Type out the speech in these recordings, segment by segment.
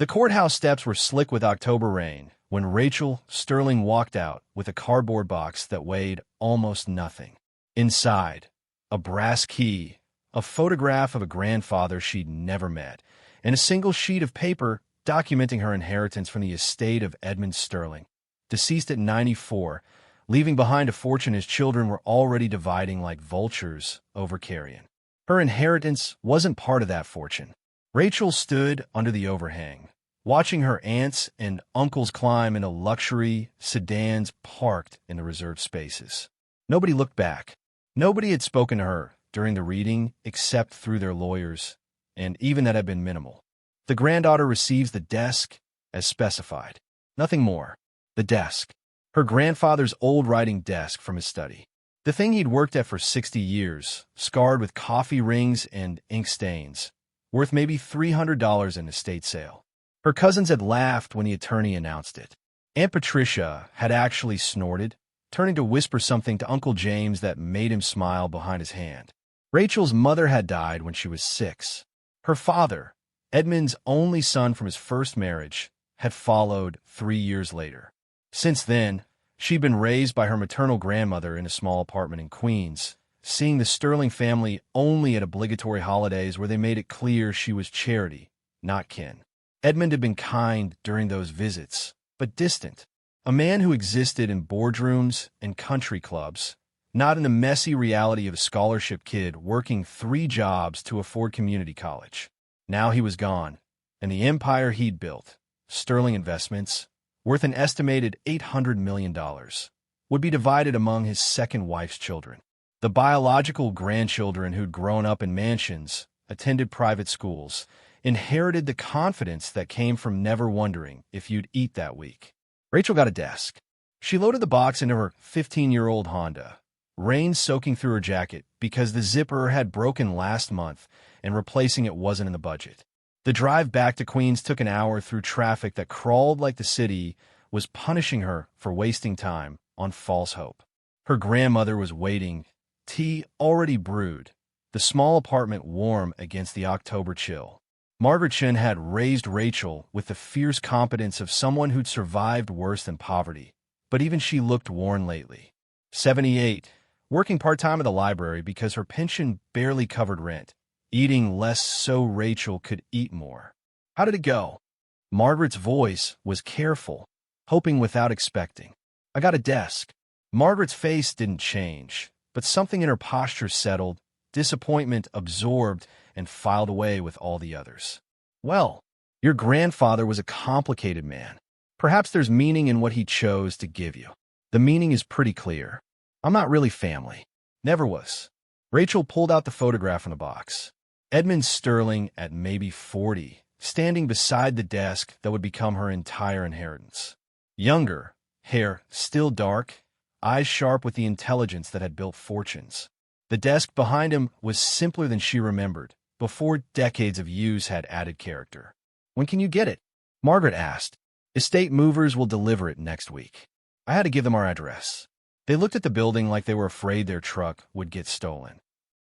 The courthouse steps were slick with October rain when Rachel Sterling walked out with a cardboard box that weighed almost nothing. Inside, a brass key, a photograph of a grandfather she'd never met, and a single sheet of paper documenting her inheritance from the estate of Edmund Sterling, deceased at 94, leaving behind a fortune his children were already dividing like vultures over carrion. Her inheritance wasn't part of that fortune. Rachel stood under the overhang, watching her aunts and uncles climb into luxury sedans parked in the reserved spaces. Nobody looked back. Nobody had spoken to her during the reading except through their lawyers, and even that had been minimal. The granddaughter receives the desk as specified. Nothing more. The desk. Her grandfather's old writing desk from his study. The thing he'd worked at for 60 years, scarred with coffee rings and ink stains, worth maybe $300 in estate sale. Her cousins had laughed when the attorney announced it. Aunt Patricia had actually snorted, turning to whisper something to Uncle James that made him smile behind his hand. Rachel's mother had died when she was 6. Her father, Edmund's only son from his first marriage, had followed 3 years later. Since then, she'd been raised by her maternal grandmother in a small apartment in Queens, seeing the Sterling family only at obligatory holidays where they made it clear she was charity, not kin. Edmund had been kind during those visits, but distant. A man who existed in boardrooms and country clubs, not in the messy reality of a scholarship kid working 3 jobs to afford community college. Now he was gone, and the empire he'd built, Sterling Investments, worth an estimated $800 million, would be divided among his second wife's children. The biological grandchildren who'd grown up in mansions, attended private schools, inherited the confidence that came from never wondering if you'd eat that week. Rachel got a desk. She loaded the box into her 15-year-old Honda, rain soaking through her jacket because the zipper had broken last month and replacing it wasn't in the budget. The drive back to Queens took an hour through traffic that crawled like the city was punishing her for wasting time on false hope. Her grandmother was waiting, tea already brewed, the small apartment warm against the October chill. Margaret Chen had raised Rachel with the fierce competence of someone who'd survived worse than poverty, but even she looked worn lately. 78, working part-time at the library because her pension barely covered rent, eating less so Rachel could eat more. How did it go? Margaret's voice was careful, hoping without expecting. I got a desk. Margaret's face didn't change, but something in her posture settled, disappointment absorbed, and filed away with all the others. Well, your grandfather was a complicated man. Perhaps there's meaning in what he chose to give you. The meaning is pretty clear. I'm not really family. Never was. Rachel pulled out the photograph from the box. Edmund Sterling at maybe 40, standing beside the desk that would become her entire inheritance. Younger, hair still dark, eyes sharp with the intelligence that had built fortunes. The desk behind him was simpler than she remembered, before decades of use had added character. When can you get it? Margaret asked. Estate movers will deliver it next week. I had to give them our address. They looked at the building like they were afraid their truck would get stolen.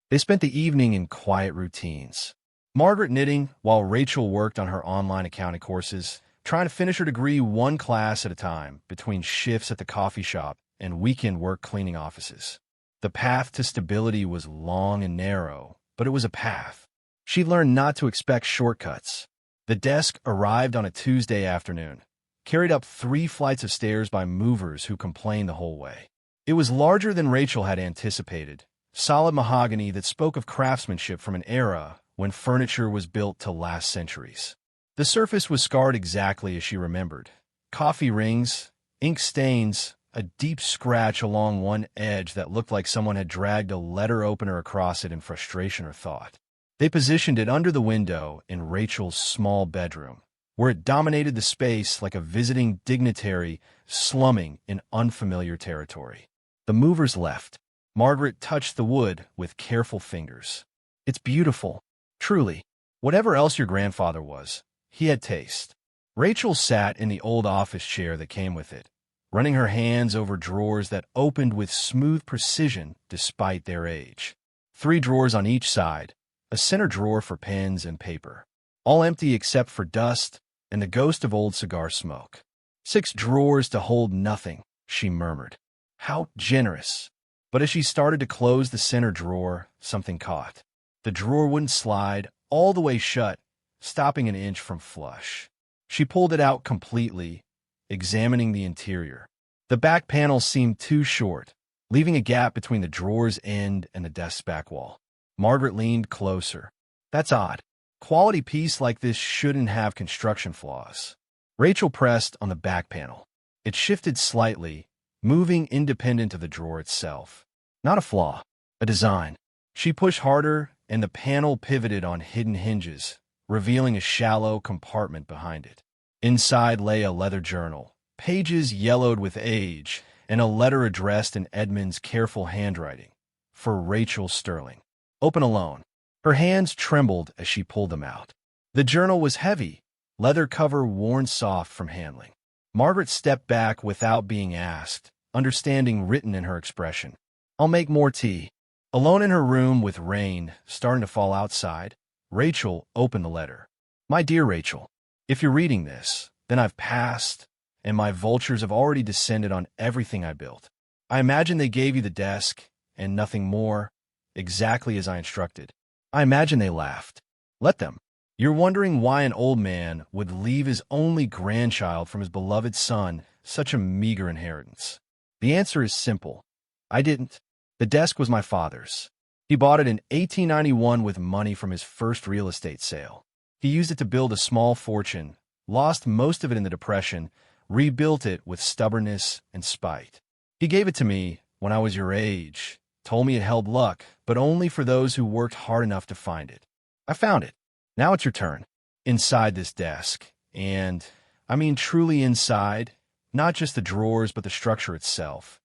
They spent the evening in quiet routines. Margaret knitting while Rachel worked on her online accounting courses, trying to finish her degree one class at a time between shifts at the coffee shop and weekend work cleaning offices. The path to stability was long and narrow, but it was a path. She learned not to expect shortcuts. The desk arrived on a Tuesday afternoon, carried up 3 flights of stairs by movers who complained the whole way. It was larger than Rachel had anticipated, solid mahogany that spoke of craftsmanship from an era when furniture was built to last centuries. The surface was scarred exactly as she remembered. Coffee rings, ink stains, a deep scratch along one edge that looked like someone had dragged a letter opener across it in frustration or thought. They positioned it under the window in Rachel's small bedroom, where it dominated the space like a visiting dignitary slumming in unfamiliar territory. The movers left. Margaret touched the wood with careful fingers. It's beautiful, truly. Whatever else your grandfather was, he had taste. Rachel sat in the old office chair that came with it, running her hands over drawers that opened with smooth precision despite their age. 3 drawers on each side, a center drawer for pens and paper. All empty except for dust, and the ghost of old cigar smoke. 6 drawers to hold nothing, she murmured. How generous. But as she started to close the center drawer, something caught. The drawer wouldn't slide all the way shut, stopping an inch from flush. She pulled it out completely, examining the interior. The back panel seemed too short, leaving a gap between the drawer's end and the desk's back wall. Margaret leaned closer. That's odd. Quality piece like this shouldn't have construction flaws. Rachel pressed on the back panel. It shifted slightly, moving independent of the drawer itself. Not a flaw, a design. She pushed harder, and the panel pivoted on hidden hinges, revealing a shallow compartment behind it. Inside lay a leather journal, pages yellowed with age, and a letter addressed in Edmund's careful handwriting. For Rachel Sterling. Open alone. Her hands trembled as she pulled them out. The journal was heavy, leather cover worn soft from handling. Margaret stepped back without being asked, understanding written in her expression. I'll make more tea. Alone in her room with rain starting to fall outside, Rachel opened the letter. My dear Rachel, if you're reading this, then I've passed, and my vultures have already descended on everything I built. I imagine they gave you the desk, and nothing more, exactly as I instructed. I imagine they laughed. Let them. You're wondering why an old man would leave his only grandchild from his beloved son such a meager inheritance. The answer is simple. I didn't. The desk was my father's. He bought it in 1891 with money from his first real estate sale. He used it to build a small fortune, lost most of it in the Depression, rebuilt it with stubbornness and spite. He gave it to me when I was your age, told me it held luck, but only for those who worked hard enough to find it. I found it. Now it's your turn. Inside this desk, and I mean truly inside, not just the drawers but the structure itself,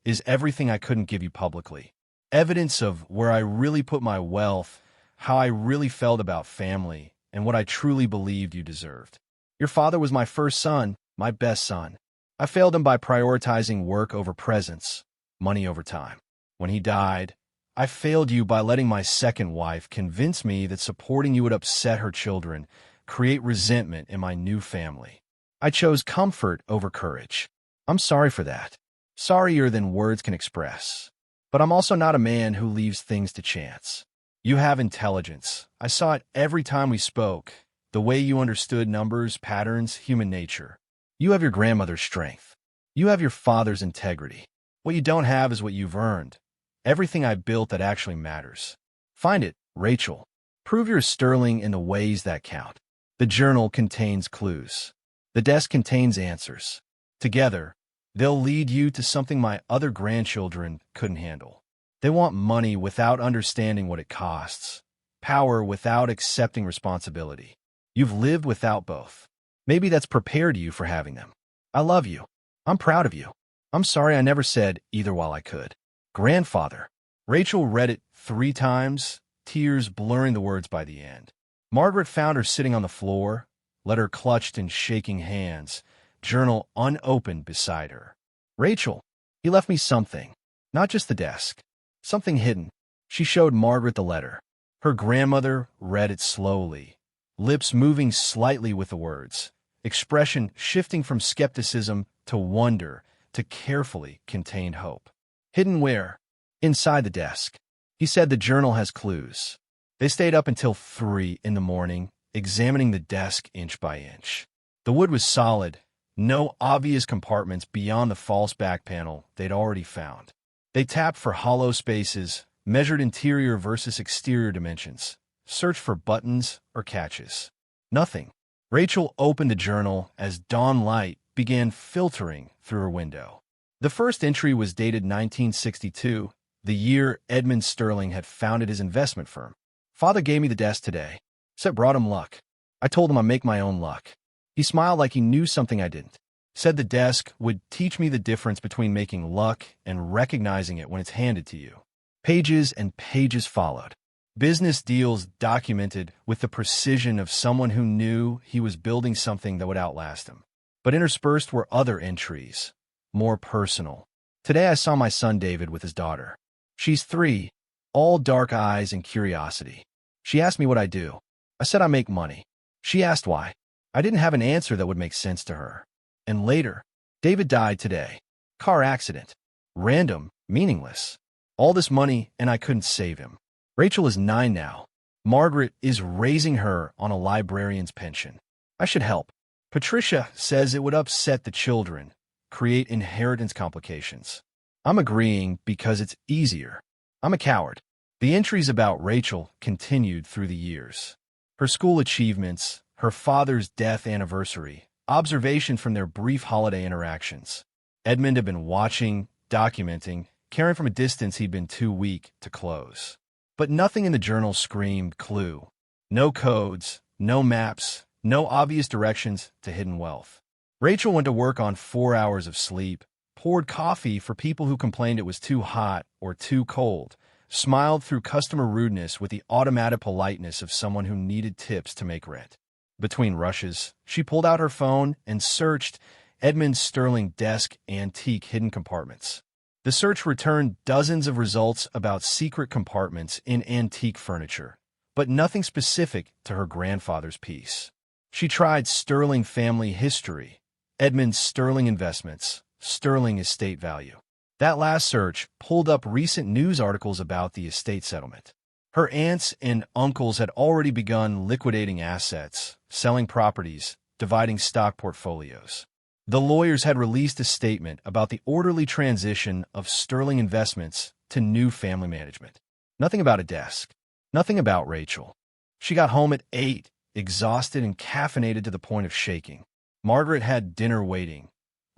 is everything I couldn't give you publicly. Evidence of where I really put my wealth, how I really felt about family, and what I truly believed you deserved. Your father was my first son, my best son. I failed him by prioritizing work over presence, money over time. When he died, I failed you by letting my second wife convince me that supporting you would upset her children, create resentment in my new family. I chose comfort over courage. I'm sorry for that. Sorrier than words can express. But I'm also not a man who leaves things to chance. You have intelligence. I saw it every time we spoke, the way you understood numbers, patterns, human nature. You have your grandmother's strength. You have your father's integrity. What you don't have is what you've earned. Everything I built that actually matters. Find it, Rachel. Prove you're Sterling in the ways that count. The journal contains clues. The desk contains answers. Together, they'll lead you to something my other grandchildren couldn't handle. They want money without understanding what it costs, power without accepting responsibility. You've lived without both. Maybe that's prepared you for having them. I love you. I'm proud of you. I'm sorry I never said either while I could. Grandfather. Rachel read it 3 times, tears blurring the words by the end. Margaret found her sitting on the floor, letter clutched in shaking hands, journal unopened beside her. Rachel, he left me something, not just the desk, something hidden. She showed Margaret the letter. Her grandmother read it slowly, lips moving slightly with the words, expression shifting from skepticism to wonder to carefully contained hope. Hidden where? Inside the desk. He said the journal has clues. They stayed up until 3 in the morning, examining the desk inch by inch. The wood was solid, no obvious compartments beyond the false back panel they'd already found. They tapped for hollow spaces, measured interior versus exterior dimensions, searched for buttons or catches. Nothing. Rachel opened the journal as dawn light began filtering through her window. The first entry was dated 1962, the year Edmund Sterling had founded his investment firm. Father gave me the desk today. Said brought him luck. I told him I'd make my own luck. He smiled like he knew something I didn't. Said the desk would teach me the difference between making luck and recognizing it when it's handed to you. Pages and pages followed. Business deals documented with the precision of someone who knew he was building something that would outlast him. But interspersed were other entries, more personal. Today I saw my son David with his daughter. She's 3, all dark eyes and curiosity. She asked me what I do. I said I make money. She asked why. I didn't have an answer that would make sense to her. And later, David died today. Car accident. Random, meaningless. All this money, and I couldn't save him. Rachel is 9 now. Margaret is raising her on a librarian's pension. I should help. Patricia says it would upset the children, create inheritance complications. I'm agreeing because it's easier. I'm a coward. The entries about Rachel continued through the years. Her school achievements, her father's death anniversary, observation from their brief holiday interactions. Edmund had been watching, documenting, caring from a distance he'd been too weak to close. But nothing in the journal screamed clue. No codes, no maps, no obvious directions to hidden wealth. Rachel went to work on 4 hours of sleep, poured coffee for people who complained it was too hot or too cold, smiled through customer rudeness with the automatic politeness of someone who needed tips to make rent. Between rushes, she pulled out her phone and searched Edmund Sterling desk antique hidden compartments. The search returned dozens of results about secret compartments in antique furniture, but nothing specific to her grandfather's piece. She tried Sterling family history, Edmund Sterling investments, Sterling estate value. That last search pulled up recent news articles about the estate settlement. Her aunts and uncles had already begun liquidating assets, selling properties, dividing stock portfolios. The lawyers had released a statement about the orderly transition of Sterling investments to new family management. Nothing about a desk. Nothing about Rachel. She got home at 8, exhausted and caffeinated to the point of shaking. Margaret had dinner waiting.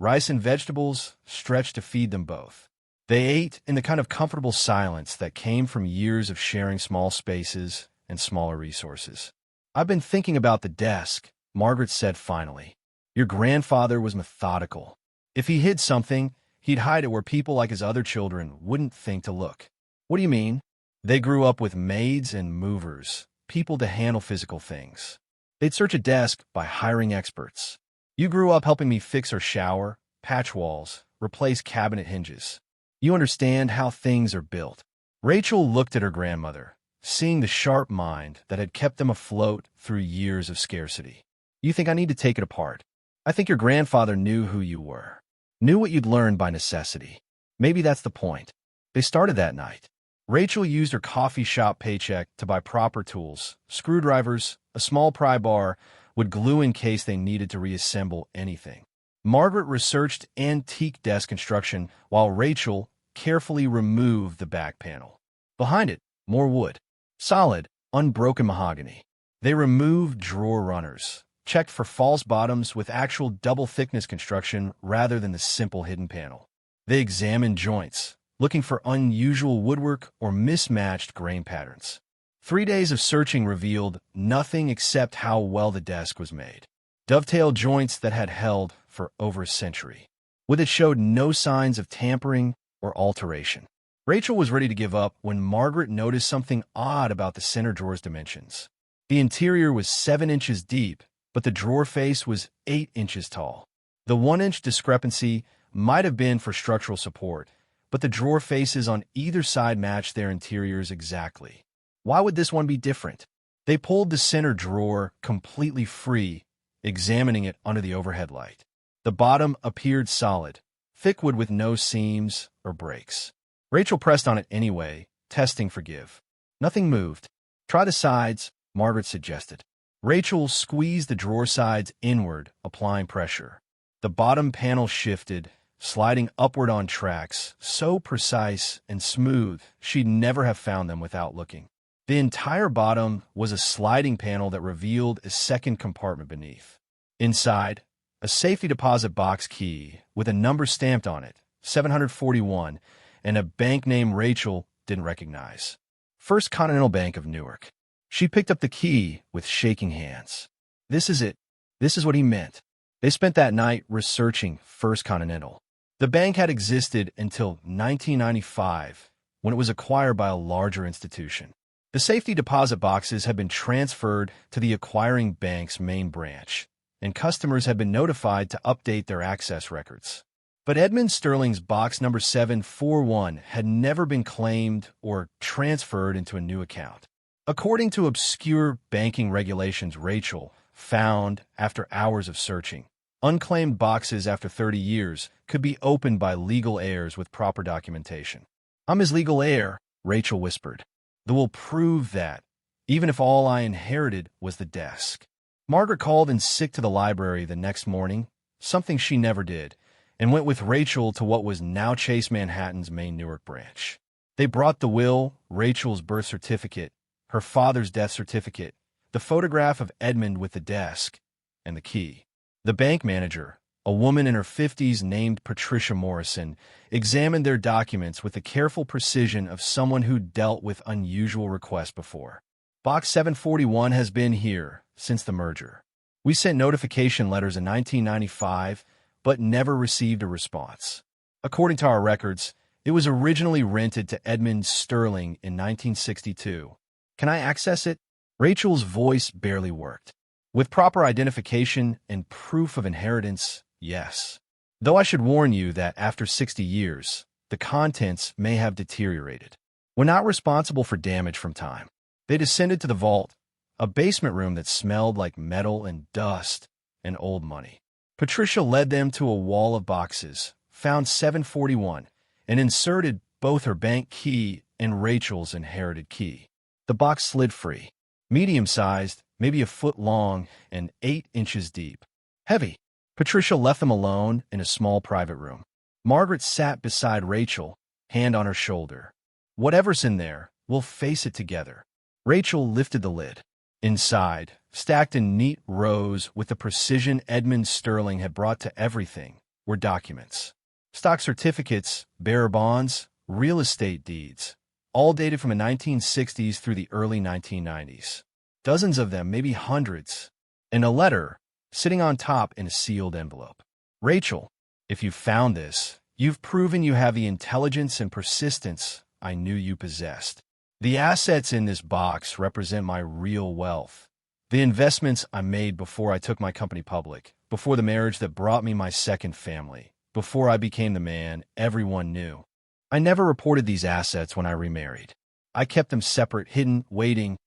Rice and vegetables stretched to feed them both. They ate in the kind of comfortable silence that came from years of sharing small spaces and smaller resources. I've been thinking about the desk, Margaret said finally. Your grandfather was methodical. If he hid something, he'd hide it where people like his other children wouldn't think to look. What do you mean? They grew up with maids and movers, people to handle physical things. They'd search a desk by hiring experts. You grew up helping me fix our shower, patch walls, replace cabinet hinges. You understand how things are built. Rachel looked at her grandmother, seeing the sharp mind that had kept them afloat through years of scarcity. You think I need to take it apart? I think your grandfather knew who you were, knew what you'd learned by necessity. Maybe that's the point. They started that night. Rachel used her coffee shop paycheck to buy proper tools, screwdrivers, a small pry bar, would glue in case they needed to reassemble anything. Margaret researched antique desk construction while Rachel carefully removed the back panel. Behind it, more wood. Solid, unbroken mahogany. They removed drawer runners, checked for false bottoms with actual double-thickness construction rather than the simple hidden panel. They examined joints, looking for unusual woodwork or mismatched grain patterns. 3 days of searching revealed nothing except how well the desk was made. Dovetail joints that had held for over a century. With it showed no signs of tampering or alteration. Rachel was ready to give up when Margaret noticed something odd about the center drawer's dimensions. The interior was 7 inches deep, but the drawer face was 8 inches tall. The 1-inch discrepancy might have been for structural support, but the drawer faces on either side matched their interiors exactly. Why would this one be different? They pulled the center drawer completely free, examining it under the overhead light. The bottom appeared solid, thick wood with no seams or breaks. Rachel pressed on it anyway, testing for give. Nothing moved. Try the sides, Margaret suggested. Rachel squeezed the drawer sides inward, applying pressure. The bottom panel shifted, sliding upward on tracks, so precise and smooth she'd never have found them without looking. The entire bottom was a sliding panel that revealed a second compartment beneath. Inside, a safety deposit box key with a number stamped on it, 741, and a bank name Rachel didn't recognize. First Continental Bank of Newark. She picked up the key with shaking hands. This is it. This is what he meant. They spent that night researching First Continental. The bank had existed until 1995, when it was acquired by a larger institution. The safety deposit boxes had been transferred to the acquiring bank's main branch, and customers had been notified to update their access records. But Edmund Sterling's box number 741 had never been claimed or transferred into a new account. According to obscure banking regulations, Rachel, found after hours of searching. Unclaimed boxes after 30 years could be opened by legal heirs with proper documentation. I'm his legal heir, Rachel whispered. The will prove that, even if all I inherited was the desk. Margaret called in sick to the library the next morning, something she never did, and went with Rachel to what was now Chase Manhattan's main Newark branch. They brought the will, Rachel's birth certificate, her father's death certificate, the photograph of Edmund with the desk, and the key. The bank manager, a woman in her 50s named Patricia Morrison, examined their documents with the careful precision of someone who dealt with unusual requests before. Box 741 has been here since the merger. We sent notification letters in 1995, but never received a response. According to our records, it was originally rented to Edmund Sterling in 1962. Can I access it? Rachel's voice barely worked. With proper identification and proof of inheritance, yes. Though I should warn you that after 60 years, the contents may have deteriorated. We're not responsible for damage from time. They descended to the vault, a basement room that smelled like metal and dust and old money. Patricia led them to a wall of boxes, found 741, and inserted both her bank key and Rachel's inherited key. The box slid free. Medium-sized, maybe a foot long, and 8 inches deep. Heavy. Patricia left them alone in a small private room. Margaret sat beside Rachel, hand on her shoulder. Whatever's in there, we'll face it together. Rachel lifted the lid. Inside, stacked in neat rows with the precision Edmund Sterling had brought to everything, were documents. Stock certificates, bearer bonds, real estate deeds, all dated from the 1960s through the early 1990s. Dozens of them, maybe hundreds, and a letter sitting on top in a sealed envelope. Rachel, if you found this, you've proven you have the intelligence and persistence I knew you possessed. The assets in this box represent my real wealth. The investments I made before I took my company public, before the marriage that brought me my second family, before I became the man everyone knew. I never reported these assets when I remarried. I kept them separate, hidden, waiting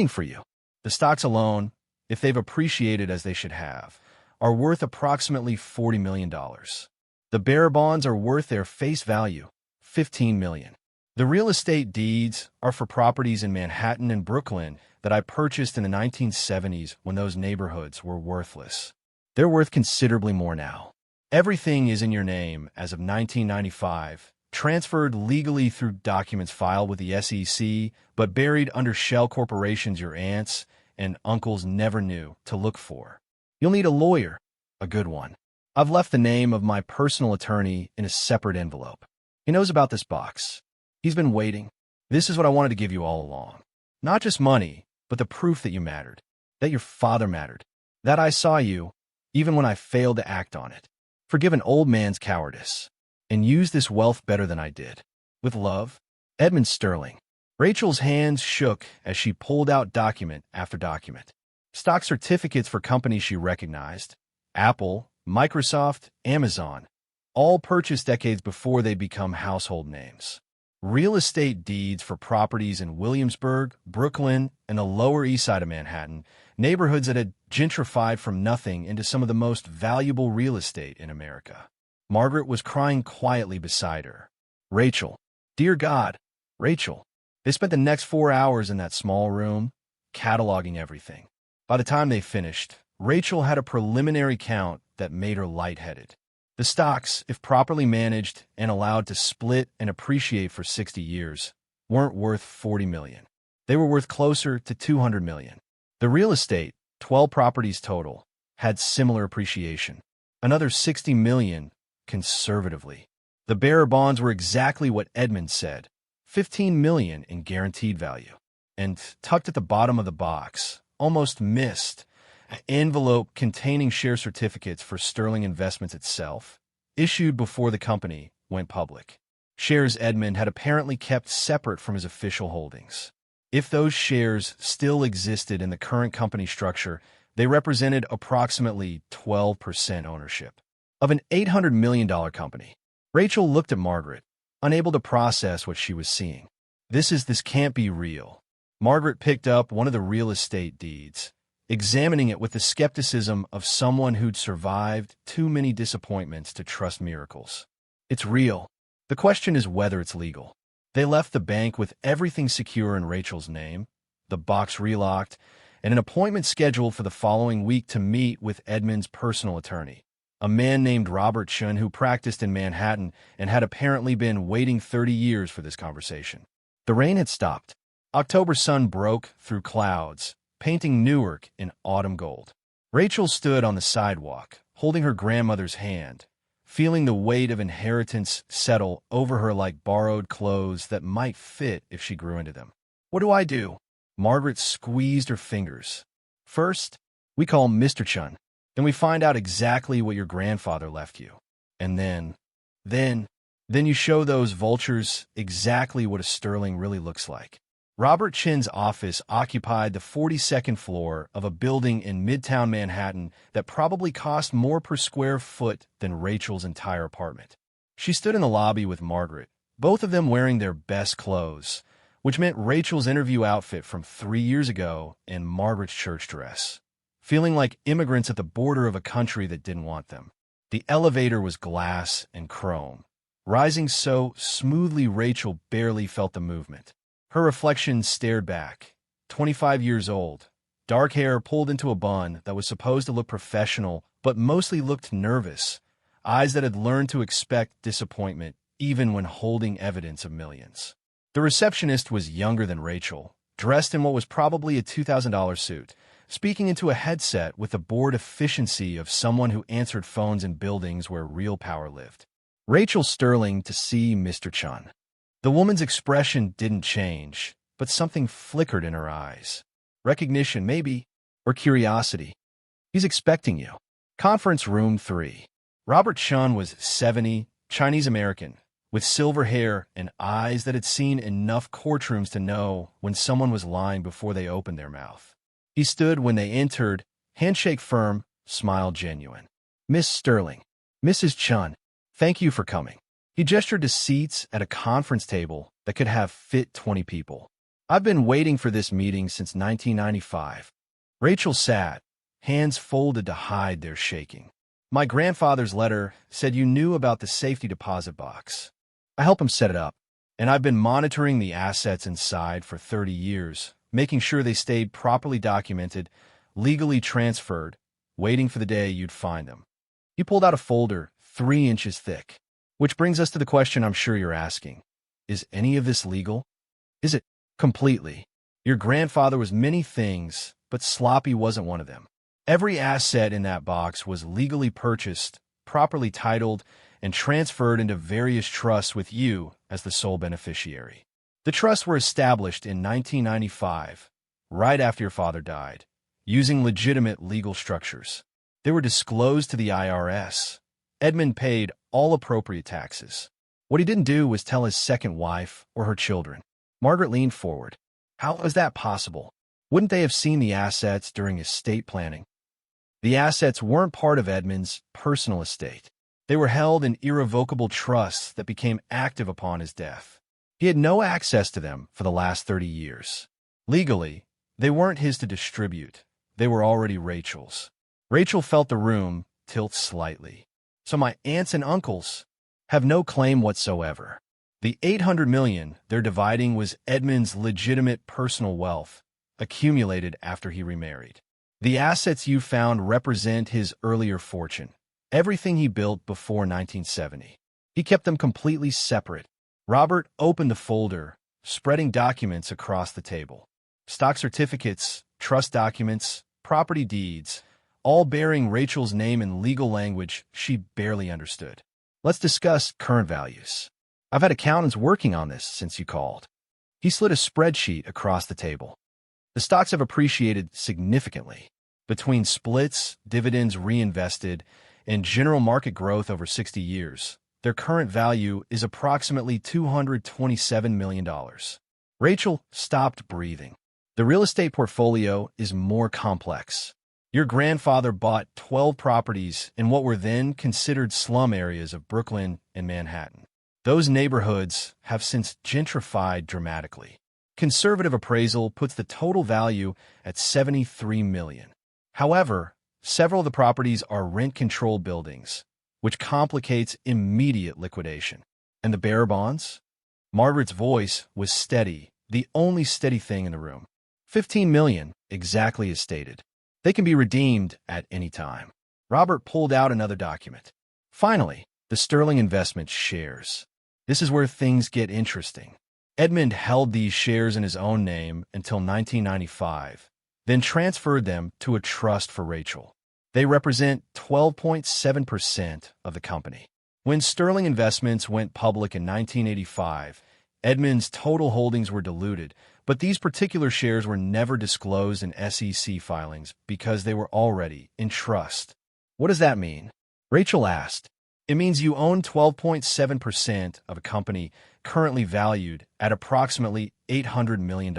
for you. The stocks alone, if they've appreciated as they should have, are worth approximately $40 million. The bearer bonds are worth their face value, $15 million. The real estate deeds are for properties in Manhattan and Brooklyn that I purchased in the 1970s when those neighborhoods were worthless. They're worth considerably more now. Everything is in your name as of 1995, transferred legally through documents filed with the SEC, but buried under shell corporations your aunts and uncles never knew to look for. You'll need a lawyer, a good one. I've left the name of my personal attorney in a separate envelope. He knows about this box. He's been waiting. This is what I wanted to give you all along. Not just money, but the proof that you mattered, that your father mattered, that I saw you, even when I failed to act on it. Forgive an old man's cowardice, and use this wealth better than I did. With love, Edmund Sterling. Rachel's hands shook as she pulled out document after document. Stock certificates for companies she recognized, Apple, Microsoft, Amazon, all purchased decades before they become household names. Real estate deeds for properties in Williamsburg, Brooklyn, and the Lower East Side of Manhattan, neighborhoods that had gentrified from nothing into some of the most valuable real estate in America. Margaret was crying quietly beside her. Rachel, dear God, Rachel. They spent the next 4 hours in that small room, cataloging everything. By the time they finished, Rachel had a preliminary count that made her lightheaded. The stocks, if properly managed and allowed to split and appreciate for 60 years, weren't worth $40 million. They were worth closer to $200 million. The real estate, 12 properties total, had similar appreciation. Another $60 million, conservatively. The bearer bonds were exactly what Edmund said, $15 million in guaranteed value. And tucked at the bottom of the box, almost missed, an envelope containing share certificates for Sterling Investments itself, issued before the company went public. Shares Edmund had apparently kept separate from his official holdings. If those shares still existed in the current company structure, they represented approximately 12% ownership of an $800 million company. Rachel looked at Margaret, unable to process what she was seeing. This can't be real. Margaret picked up one of the real estate deeds, examining it with the skepticism of someone who'd survived too many disappointments to trust miracles. It's real. The question is whether it's legal. They left the bank with everything secure in Rachel's name, the box relocked, and an appointment scheduled for the following week to meet with Edmund's personal attorney, a man named Robert Chun who practiced in Manhattan and had apparently been waiting 30 years for this conversation. The rain had stopped. October's sun broke through clouds, painting Newark in autumn gold. Rachel stood on the sidewalk, holding her grandmother's hand, feeling the weight of inheritance settle over her like borrowed clothes that might fit if she grew into them. What do I do? Margaret squeezed her fingers. First, we call Mr. Chun. Then we find out exactly what your grandfather left you. And then you show those vultures exactly what a Sterling really looks like. Robert Chin's office occupied the 42nd floor of a building in Midtown Manhattan that probably cost more per square foot than Rachel's entire apartment. She stood in the lobby with Margaret, both of them wearing their best clothes, which meant Rachel's interview outfit from 3 years ago and Margaret's church dress, feeling like immigrants at the border of a country that didn't want them. The elevator was glass and chrome, rising so smoothly Rachel barely felt the movement. Her reflection stared back, 25 years old, dark hair pulled into a bun that was supposed to look professional but mostly looked nervous, eyes that had learned to expect disappointment even when holding evidence of millions. The receptionist was younger than Rachel, dressed in what was probably a $2,000 suit, speaking into a headset with the bored efficiency of someone who answered phones in buildings where real power lived. Rachel Sterling to see Mr. Chun. The woman's expression didn't change, but something flickered in her eyes. Recognition, maybe, or curiosity. He's expecting you. Conference room 3. Robert Chun was 70, Chinese-American, with silver hair and eyes that had seen enough courtrooms to know when someone was lying before they opened their mouth. He stood when they entered, handshake firm, smile genuine. Miss Sterling, Mrs. Chun, thank you for coming. He gestured to seats at a conference table that could have fit 20 people. I've been waiting for this meeting since 1995. Rachel sat, hands folded to hide their shaking. My grandfather's letter said you knew about the safety deposit box. I helped him set it up, and I've been monitoring the assets inside for 30 years, making sure they stayed properly documented, legally transferred, waiting for the day you'd find them. He pulled out a folder 3 inches thick. Which brings us to the question I'm sure you're asking. Is any of this legal? Is it? Completely. Your grandfather was many things, but sloppy wasn't one of them. Every asset in that box was legally purchased, properly titled, and transferred into various trusts with you as the sole beneficiary. The trusts were established in 1995, right after your father died, using legitimate legal structures. They were disclosed to the IRS. Edmund paid all appropriate taxes. What he didn't do was tell his second wife or her children. Margaret leaned forward. How was that possible? Wouldn't they have seen the assets during estate planning? The assets weren't part of Edmund's personal estate. They were held in irrevocable trusts that became active upon his death. He had no access to them for the last 30 years. Legally, they weren't his to distribute. They were already Rachel's. Rachel felt the room tilt slightly. So my aunts and uncles have no claim whatsoever. The $800 million they're dividing was Edmund's legitimate personal wealth, accumulated after he remarried. The assets you found represent his earlier fortune, everything he built before 1970. He kept them completely separate. Robert opened the folder, spreading documents across the table. Stock certificates, trust documents, property deeds, all bearing Rachel's name in legal language she barely understood. Let's discuss current values. I've had accountants working on this since you called. He slid a spreadsheet across the table. The stocks have appreciated significantly. Between splits, dividends reinvested, and general market growth over 60 years, their current value is approximately $227 million. Rachel stopped breathing. The real estate portfolio is more complex. Your grandfather bought 12 properties in what were then considered slum areas of Brooklyn and Manhattan. Those neighborhoods have since gentrified dramatically. Conservative appraisal puts the total value at $73 million. However, several of the properties are rent-controlled buildings, which complicates immediate liquidation. And the bearer bonds? Margaret's voice was steady, the only steady thing in the room. 15 million, exactly as stated. They can be redeemed at any time. Robert pulled out another document. Finally, the Sterling Investment shares. This is where things get interesting. Edmund held these shares in his own name until 1995, then transferred them to a trust for Rachel. They represent 12.7% of the company. When Sterling Investments went public in 1985, Edmund's total holdings were diluted, but these particular shares were never disclosed in SEC filings because they were already in trust. What does that mean? Rachel asked. It means you own 12.7% of a company currently valued at approximately $800 million.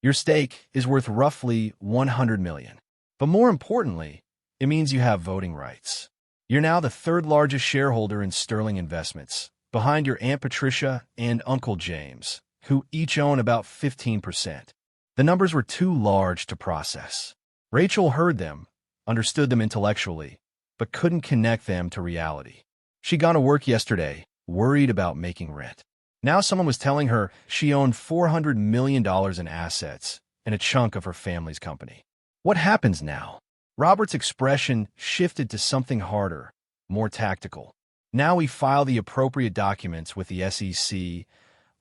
Your stake is worth roughly $100 million. But more importantly, it means you have voting rights. You're now the third largest shareholder in Sterling Investments, behind your Aunt Patricia and Uncle James, who each own about 15%. The numbers were too large to process. Rachel heard them, understood them intellectually, but couldn't connect them to reality. She'd gone to work yesterday, worried about making rent. Now someone was telling her she owned $400 million in assets and a chunk of her family's company. What happens now? Robert's expression shifted to something harder, more tactical. Now we file the appropriate documents with the SEC,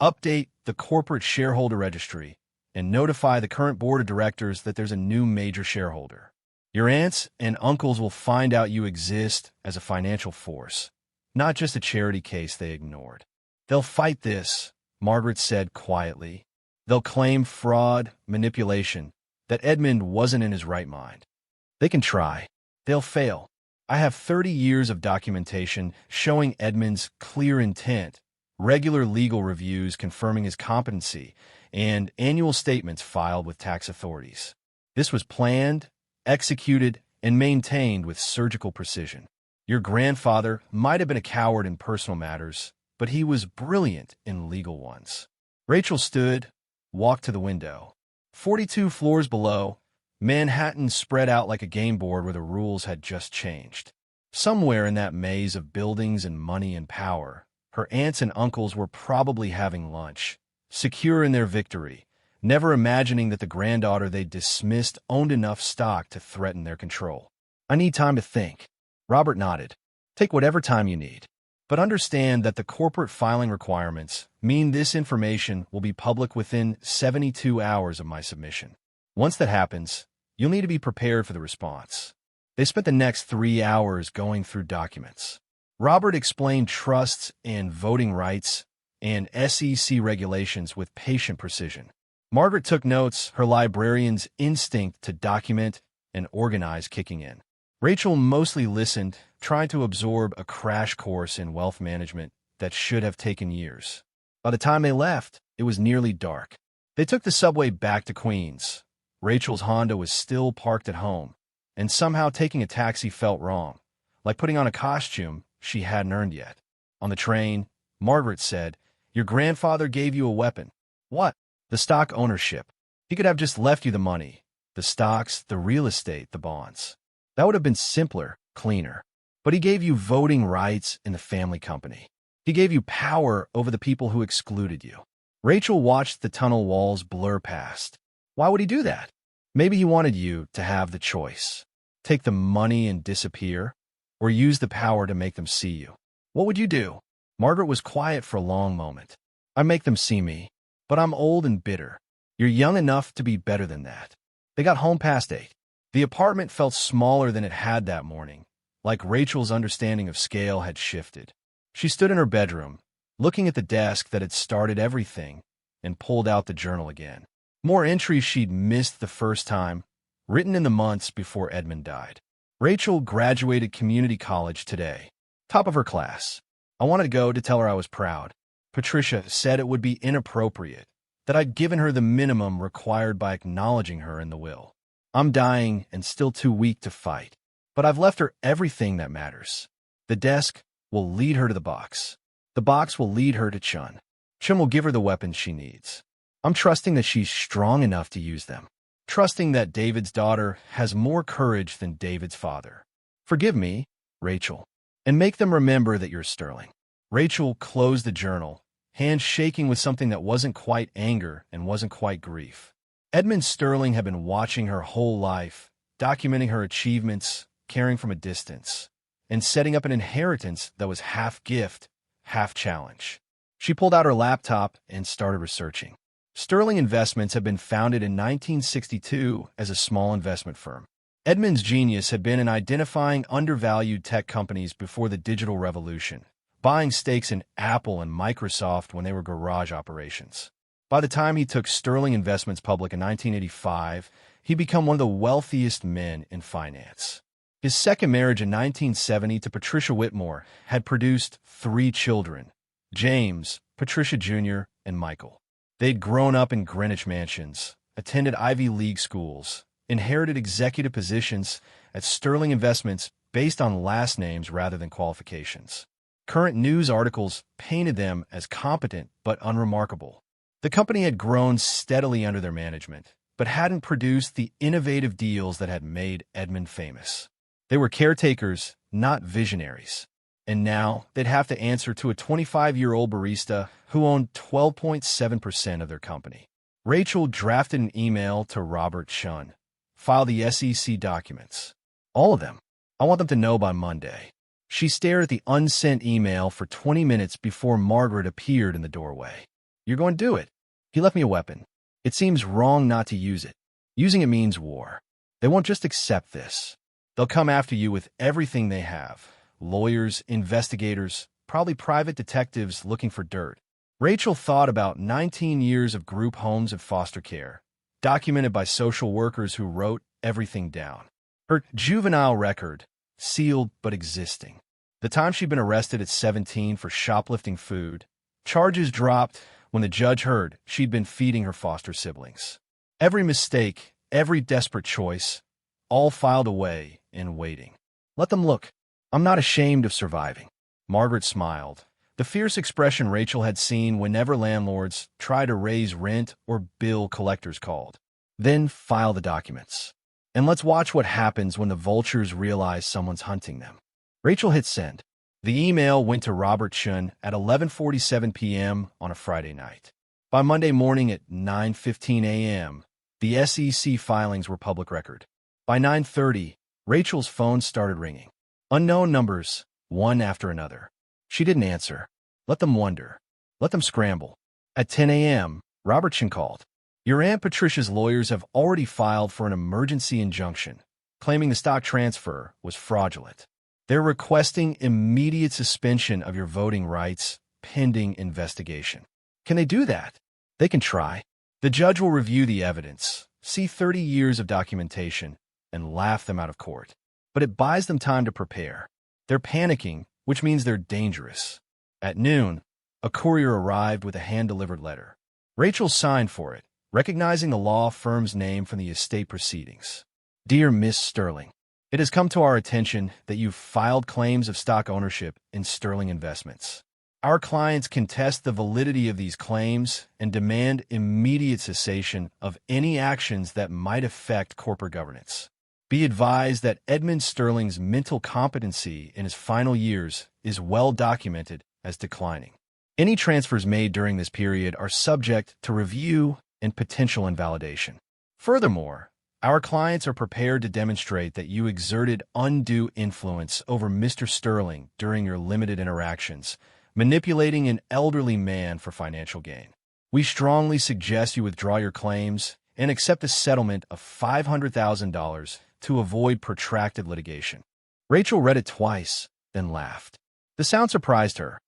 update the corporate shareholder registry, and notify the current board of directors that there's a new major shareholder. Your aunts and uncles will find out you exist as a financial force, not just a charity case they ignored. They'll fight this, Margaret said quietly. They'll claim fraud, manipulation, that Edmund wasn't in his right mind. They can try. They'll fail. I have 30 years of documentation showing Edmund's clear intent, regular legal reviews confirming his competency, and annual statements filed with tax authorities. This was planned, executed, and maintained with surgical precision. Your grandfather might have been a coward in personal matters, but he was brilliant in legal ones. Rachel stood, walked to the window. 42 floors below, Manhattan spread out like a game board where the rules had just changed. Somewhere in that maze of buildings and money and power, her aunts and uncles were probably having lunch, secure in their victory, never imagining that the granddaughter they dismissed owned enough stock to threaten their control. I need time to think. Robert nodded. Take whatever time you need. But understand that the corporate filing requirements mean this information will be public within 72 hours of my submission. Once that happens, you'll need to be prepared for the response. They spent the next 3 hours going through documents. Robert explained trusts and voting rights and SEC regulations with patient precision. Margaret took notes, her librarian's instinct to document and organize kicking in. Rachel mostly listened, trying to absorb a crash course in wealth management that should have taken years. By the time they left, it was nearly dark. They took the subway back to Queens. Rachel's Honda was still parked at home, and somehow taking a taxi felt wrong, like putting on a costume she hadn't earned yet. On the train, Margaret said, "Your grandfather gave you a weapon." "What?" "The stock ownership. He could have just left you the money, the stocks, the real estate, the bonds. That would have been simpler, cleaner. But he gave you voting rights in the family company. He gave you power over the people who excluded you." Rachel watched the tunnel walls blur past. Why would he do that? Maybe he wanted you to have the choice. Take the money and disappear, or use the power to make them see you. What would you do? Margaret was quiet for a long moment. "I make them see me, but I'm old and bitter. You're young enough to be better than that." They got home past 8. The apartment felt smaller than it had that morning, like Rachel's understanding of scale had shifted. She stood in her bedroom, looking at the desk that had started everything, and pulled out the journal again. More entries she'd missed the first time, written in the months before Edmund died. Rachel graduated community college today, top of her class. I wanted to go to tell her I was proud. Patricia said it would be inappropriate, that I'd given her the minimum required by acknowledging her in the will. I'm dying and still too weak to fight, but I've left her everything that matters. The desk will lead her to the box. The box will lead her to Chun. Chun will give her the weapons she needs. I'm trusting that she's strong enough to use them. trusting that David's daughter has more courage than David's father. Forgive me, Rachel, and make them remember that you're Sterling. Rachel closed the journal, hands shaking with something that wasn't quite anger and wasn't quite grief. Edmund Sterling had been watching her whole life, documenting her achievements, caring from a distance, and setting up an inheritance that was half gift, half challenge. She pulled out her laptop and started researching. Sterling Investments had been founded in 1962 as a small investment firm. Edmund's genius had been in identifying undervalued tech companies before the digital revolution, buying stakes in Apple and Microsoft when they were garage operations. By the time he took Sterling Investments public in 1985, he'd become one of the wealthiest men in finance. His second marriage in 1970 to Patricia Whitmore had produced 3 children, James, Patricia Jr., and Michael. They'd grown up in Greenwich mansions, attended Ivy League schools, inherited executive positions at Sterling Investments based on last names rather than qualifications. Current news articles painted them as competent but unremarkable. The company had grown steadily under their management, but hadn't produced the innovative deals that had made Edmund famous. They were caretakers, not visionaries. And now they'd have to answer to a 25-year-old barista who owned 12.7% of their company. Rachel drafted an email to Robert Shun. File the SEC documents. All of them. I want them to know by Monday. She stared at the unsent email for 20 minutes before Margaret appeared in the doorway. You're going to do it. He left me a weapon. It seems wrong not to use it. Using it means war. They won't just accept this. They'll come after you with everything they have. Lawyers, investigators, probably private detectives looking for dirt. Rachel thought about 19 years of group homes of foster care, documented by social workers who wrote everything down. Her juvenile record, sealed but existing. The time she'd been arrested at 17 for shoplifting food, charges dropped when the judge heard she'd been feeding her foster siblings. Every mistake, every desperate choice, all filed away and waiting. Let them look. I'm not ashamed of surviving. Margaret smiled, the fierce expression Rachel had seen whenever landlords tried to raise rent or bill collectors called. Then file the documents. And let's watch what happens when the vultures realize someone's hunting them. Rachel hit send. The email went to Robert Shun at 11:47 p.m. on a Friday night. By Monday morning at 9:15 a.m., the SEC filings were public record. By 9:30, Rachel's phone started ringing. Unknown numbers, one after another. She didn't answer. Let them wonder. Let them scramble. At 10 a.m., Robert Shun called. Your Aunt Patricia's lawyers have already filed for an emergency injunction, claiming the stock transfer was fraudulent. They're requesting immediate suspension of your voting rights, pending investigation. Can they do that? They can try. The judge will review the evidence, see 30 years of documentation, and laugh them out of court. But it buys them time to prepare. They're panicking, which means they're dangerous. At noon, a courier arrived with a hand-delivered letter. Rachel signed for it, recognizing the law firm's name from the estate proceedings. Dear Miss Sterling, it has come to our attention that you've filed claims of stock ownership in Sterling Investments. Our clients contest the validity of these claims and demand immediate cessation of any actions that might affect corporate governance. Be advised that Edmund Sterling's mental competency in his final years is well documented as declining. Any transfers made during this period are subject to review and potential invalidation. Furthermore, our clients are prepared to demonstrate that you exerted undue influence over Mr. Sterling during your limited interactions, manipulating an elderly man for financial gain. We strongly suggest you withdraw your claims and accept a settlement of $500,000 to avoid protracted litigation. Rachel read it twice, then laughed. The sound surprised her,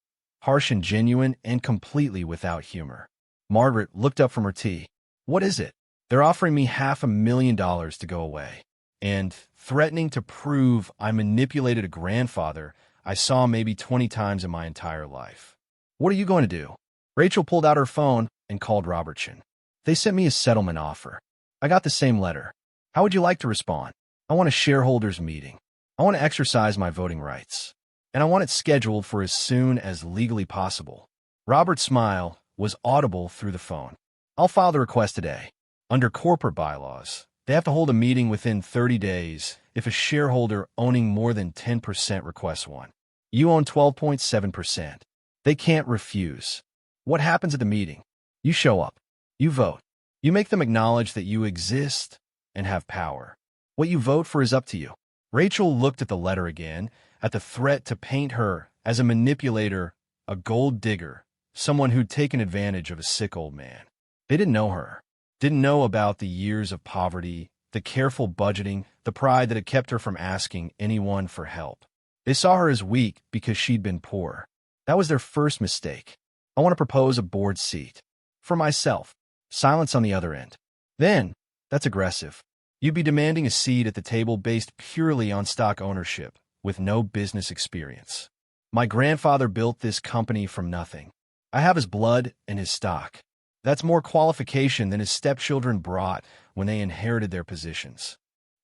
harsh and genuine and completely without humor. Margaret looked up from her tea. What is it? They're offering me $500,000 to go away, and threatening to prove I manipulated a grandfather I saw maybe 20 times in my entire life. What are you going to do? Rachel pulled out her phone and called Robert Shun. They sent me a settlement offer. I got the same letter. How would you like to respond? I want a shareholders meeting. I want to exercise my voting rights. And I want it scheduled for as soon as legally possible. Robert's smile was audible through the phone. I'll file the request today. Under corporate bylaws, they have to hold a meeting within 30 days if a shareholder owning more than 10% requests one. You own 12.7%. They can't refuse. What happens at the meeting? You show up. You vote. You make them acknowledge that you exist and have power. What you vote for is up to you. Rachel looked at the letter again, at the threat to paint her as a manipulator, a gold digger, someone who'd taken advantage of a sick old man. They didn't know her, didn't know about the years of poverty, the careful budgeting, the pride that had kept her from asking anyone for help. They saw her as weak because she'd been poor. That was their first mistake. I want to propose a board seat. For myself. Silence on the other end. Then, that's aggressive. You'd be demanding a seat at the table based purely on stock ownership, with no business experience. My grandfather built this company from nothing. I have his blood and his stock. That's more qualification than his stepchildren brought when they inherited their positions.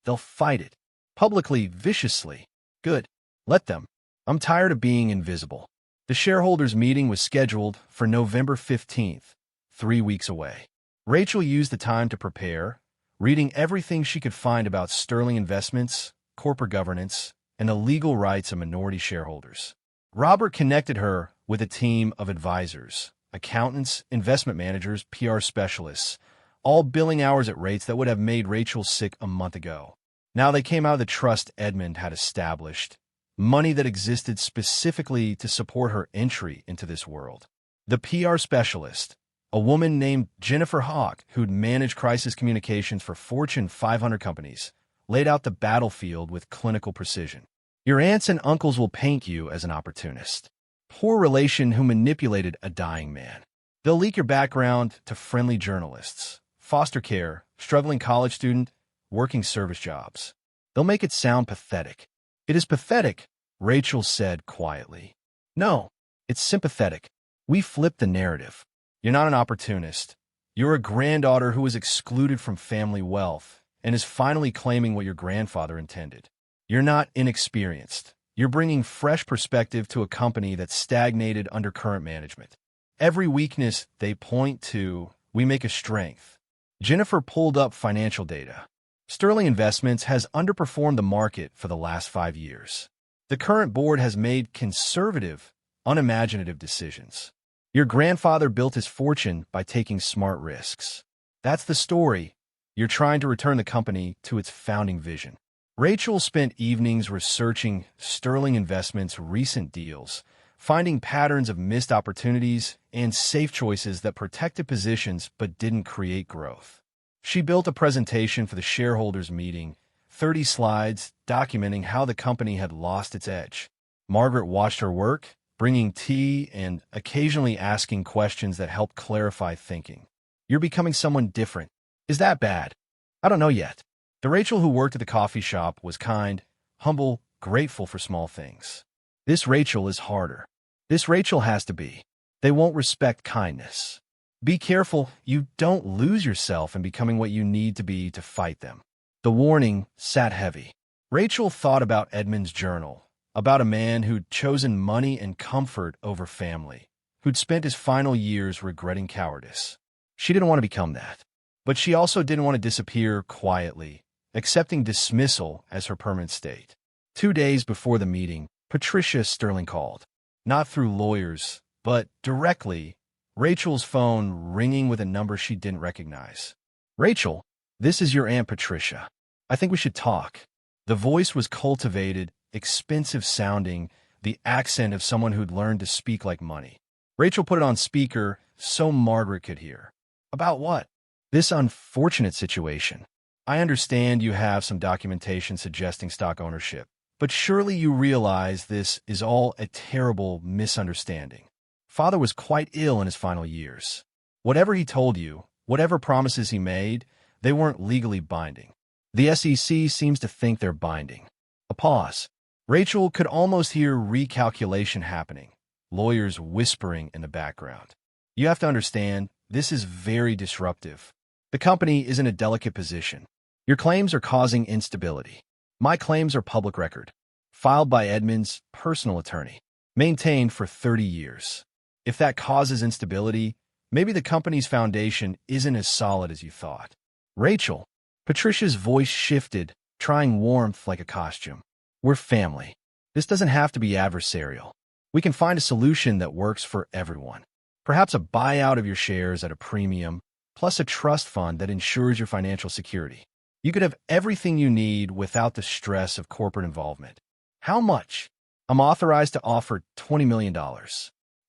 They'll fight it. Publicly, viciously. Good. Let them. I'm tired of being invisible. The shareholders' meeting was scheduled for November 15th, 3 weeks away. Rachel used the time to prepare, reading everything she could find about Sterling investments, corporate governance, and the legal rights of minority shareholders. Robert connected her with a team of advisors, accountants, investment managers, PR specialists, all billing hours at rates that would have made Rachel sick a month ago. Now they came out of the trust Edmund had established, money that existed specifically to support her entry into this world. The PR specialist, a woman named Jennifer Hawk, who'd managed crisis communications for Fortune 500 companies, laid out the battlefield with clinical precision. Your aunts and uncles will paint you as an opportunist. Poor relation who manipulated a dying man. They'll leak your background to friendly journalists, foster care, struggling college student, working service jobs. They'll make it sound pathetic. It is pathetic, Rachel said quietly. No, it's sympathetic. We flipped the narrative. You're not an opportunist. You're a granddaughter who was excluded from family wealth and is finally claiming what your grandfather intended. You're not inexperienced. You're bringing fresh perspective to a company that stagnated under current management. Every weakness they point to, we make a strength. Jennifer pulled up financial data. Sterling Investments has underperformed the market for the last 5 years. The current board has made conservative, unimaginative decisions. Your grandfather built his fortune by taking smart risks. That's the story. You're trying to return the company to its founding vision. Rachel spent evenings researching Sterling Investments' recent deals, finding patterns of missed opportunities and safe choices that protected positions but didn't create growth. She built a presentation for the shareholders' meeting, 30 slides documenting how the company had lost its edge. Margaret watched her work, bringing tea and occasionally asking questions that helped clarify thinking. You're becoming someone different. Is that bad? I don't know yet. The Rachel who worked at the coffee shop was kind, humble, grateful for small things. This Rachel is harder. This Rachel has to be. They won't respect kindness. Be careful you don't lose yourself in becoming what you need to be to fight them. The warning sat heavy. Rachel thought about Edmund's journal, about a man who'd chosen money and comfort over family, who'd spent his final years regretting cowardice. She didn't want to become that. But she also didn't want to disappear quietly, accepting dismissal as her permanent state. 2 days before the meeting, Patricia Sterling called. Not through lawyers, but directly, Rachel's phone ringing with a number she didn't recognize. Rachel, this is your Aunt Patricia. I think we should talk. The voice was cultivated, expensive sounding, the accent of someone who'd learned to speak like money. Rachel put it on speaker so Margaret could hear. About what? This unfortunate situation. I understand you have some documentation suggesting stock ownership, but surely you realize this is all a terrible misunderstanding. Father was quite ill in his final years. Whatever he told you, whatever promises he made, they weren't legally binding. The SEC seems to think they're binding. A pause. Rachel could almost hear recalculation happening, lawyers whispering in the background. You have to understand, this is very disruptive. The company is in a delicate position. Your claims are causing instability. My claims are public record, filed by Edmund's personal attorney, maintained for 30 years. If that causes instability, maybe the company's foundation isn't as solid as you thought. Rachel. Patricia's voice shifted, trying warmth like a costume. We're family. This doesn't have to be adversarial. We can find a solution that works for everyone. Perhaps a buyout of your shares at a premium, plus a trust fund that ensures your financial security. You could have everything you need without the stress of corporate involvement. How much? I'm authorized to offer $20 million.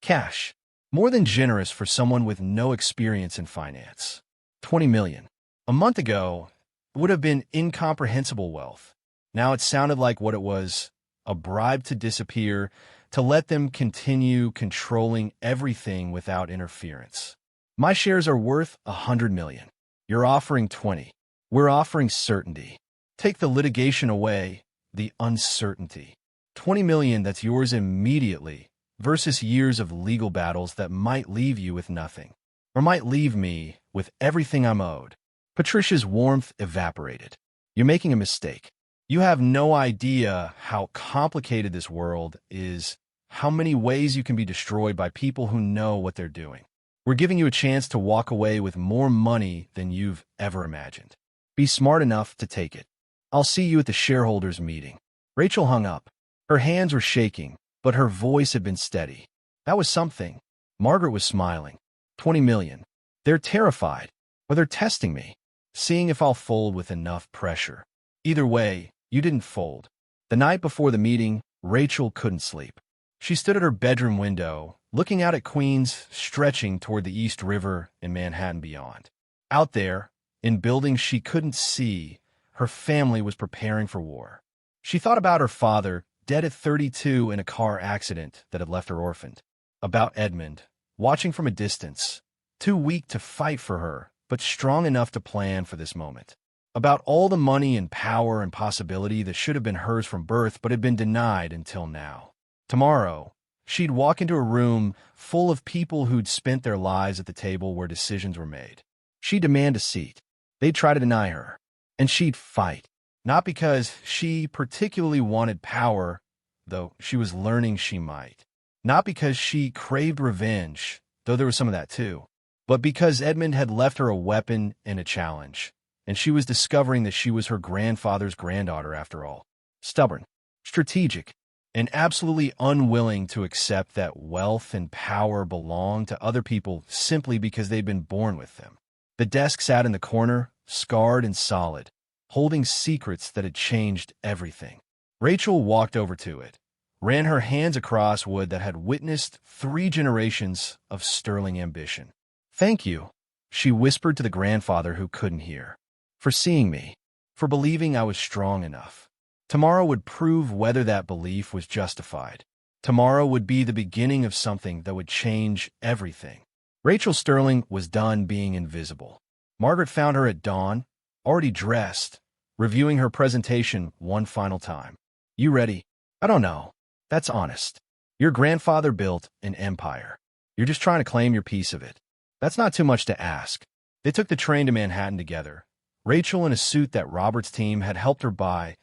Cash. More than generous for someone with no experience in finance. $20 million. A month ago, it would have been incomprehensible wealth. Now it sounded like what it was, a bribe to disappear, to let them continue controlling everything without interference. My shares are worth $100 million. You're offering 20. We're offering certainty. Take the litigation away, the uncertainty. 20 million that's yours immediately versus years of legal battles that might leave you with nothing, or might leave me with everything I'm owed. Patricia's warmth evaporated. You're making a mistake. You have no idea how complicated this world is, how many ways you can be destroyed by people who know what they're doing. We're giving you a chance to walk away with more money than you've ever imagined. Be smart enough to take it. I'll see you at the shareholders' meeting. Rachel hung up. Her hands were shaking, but her voice had been steady. That was something. Margaret was smiling. 20 million. They're terrified, or they're testing me, seeing if I'll fold with enough pressure. Either way, you didn't fold. The night before the meeting, Rachel couldn't sleep. She stood at her bedroom window, looking out at Queens, stretching toward the East River and Manhattan beyond. Out there, in buildings she couldn't see, her family was preparing for war. She thought about her father, dead at 32 in a car accident that had left her orphaned. About Edmund, watching from a distance, too weak to fight for her, but strong enough to plan for this moment. About all the money and power and possibility that should have been hers from birth but had been denied until now. Tomorrow, she'd walk into a room full of people who'd spent their lives at the table where decisions were made. She'd demand a seat. They'd try to deny her. And she'd fight. Not because she particularly wanted power, though she was learning she might. Not because she craved revenge, though there was some of that too. But because Edmund had left her a weapon and a challenge, and she was discovering that she was her grandfather's granddaughter after all. Stubborn, strategic, and absolutely unwilling to accept that wealth and power belonged to other people simply because they'd been born with them. The desk sat in the corner, scarred and solid, holding secrets that had changed everything. Rachel walked over to it, ran her hands across wood that had witnessed 3 generations of sterling ambition. "Thank you," she whispered to the grandfather who couldn't hear, "for seeing me, for believing I was strong enough. Tomorrow would prove whether that belief was justified. Tomorrow would be the beginning of something that would change everything." Rachel Sterling was done being invisible. Margaret found her at dawn, already dressed, reviewing her presentation one final time. "You ready?" "I don't know. That's honest. Your grandfather built an empire. You're just trying to claim your piece of it. That's not too much to ask." They took the train to Manhattan together. Rachel in a suit that Robert's team had helped her buy.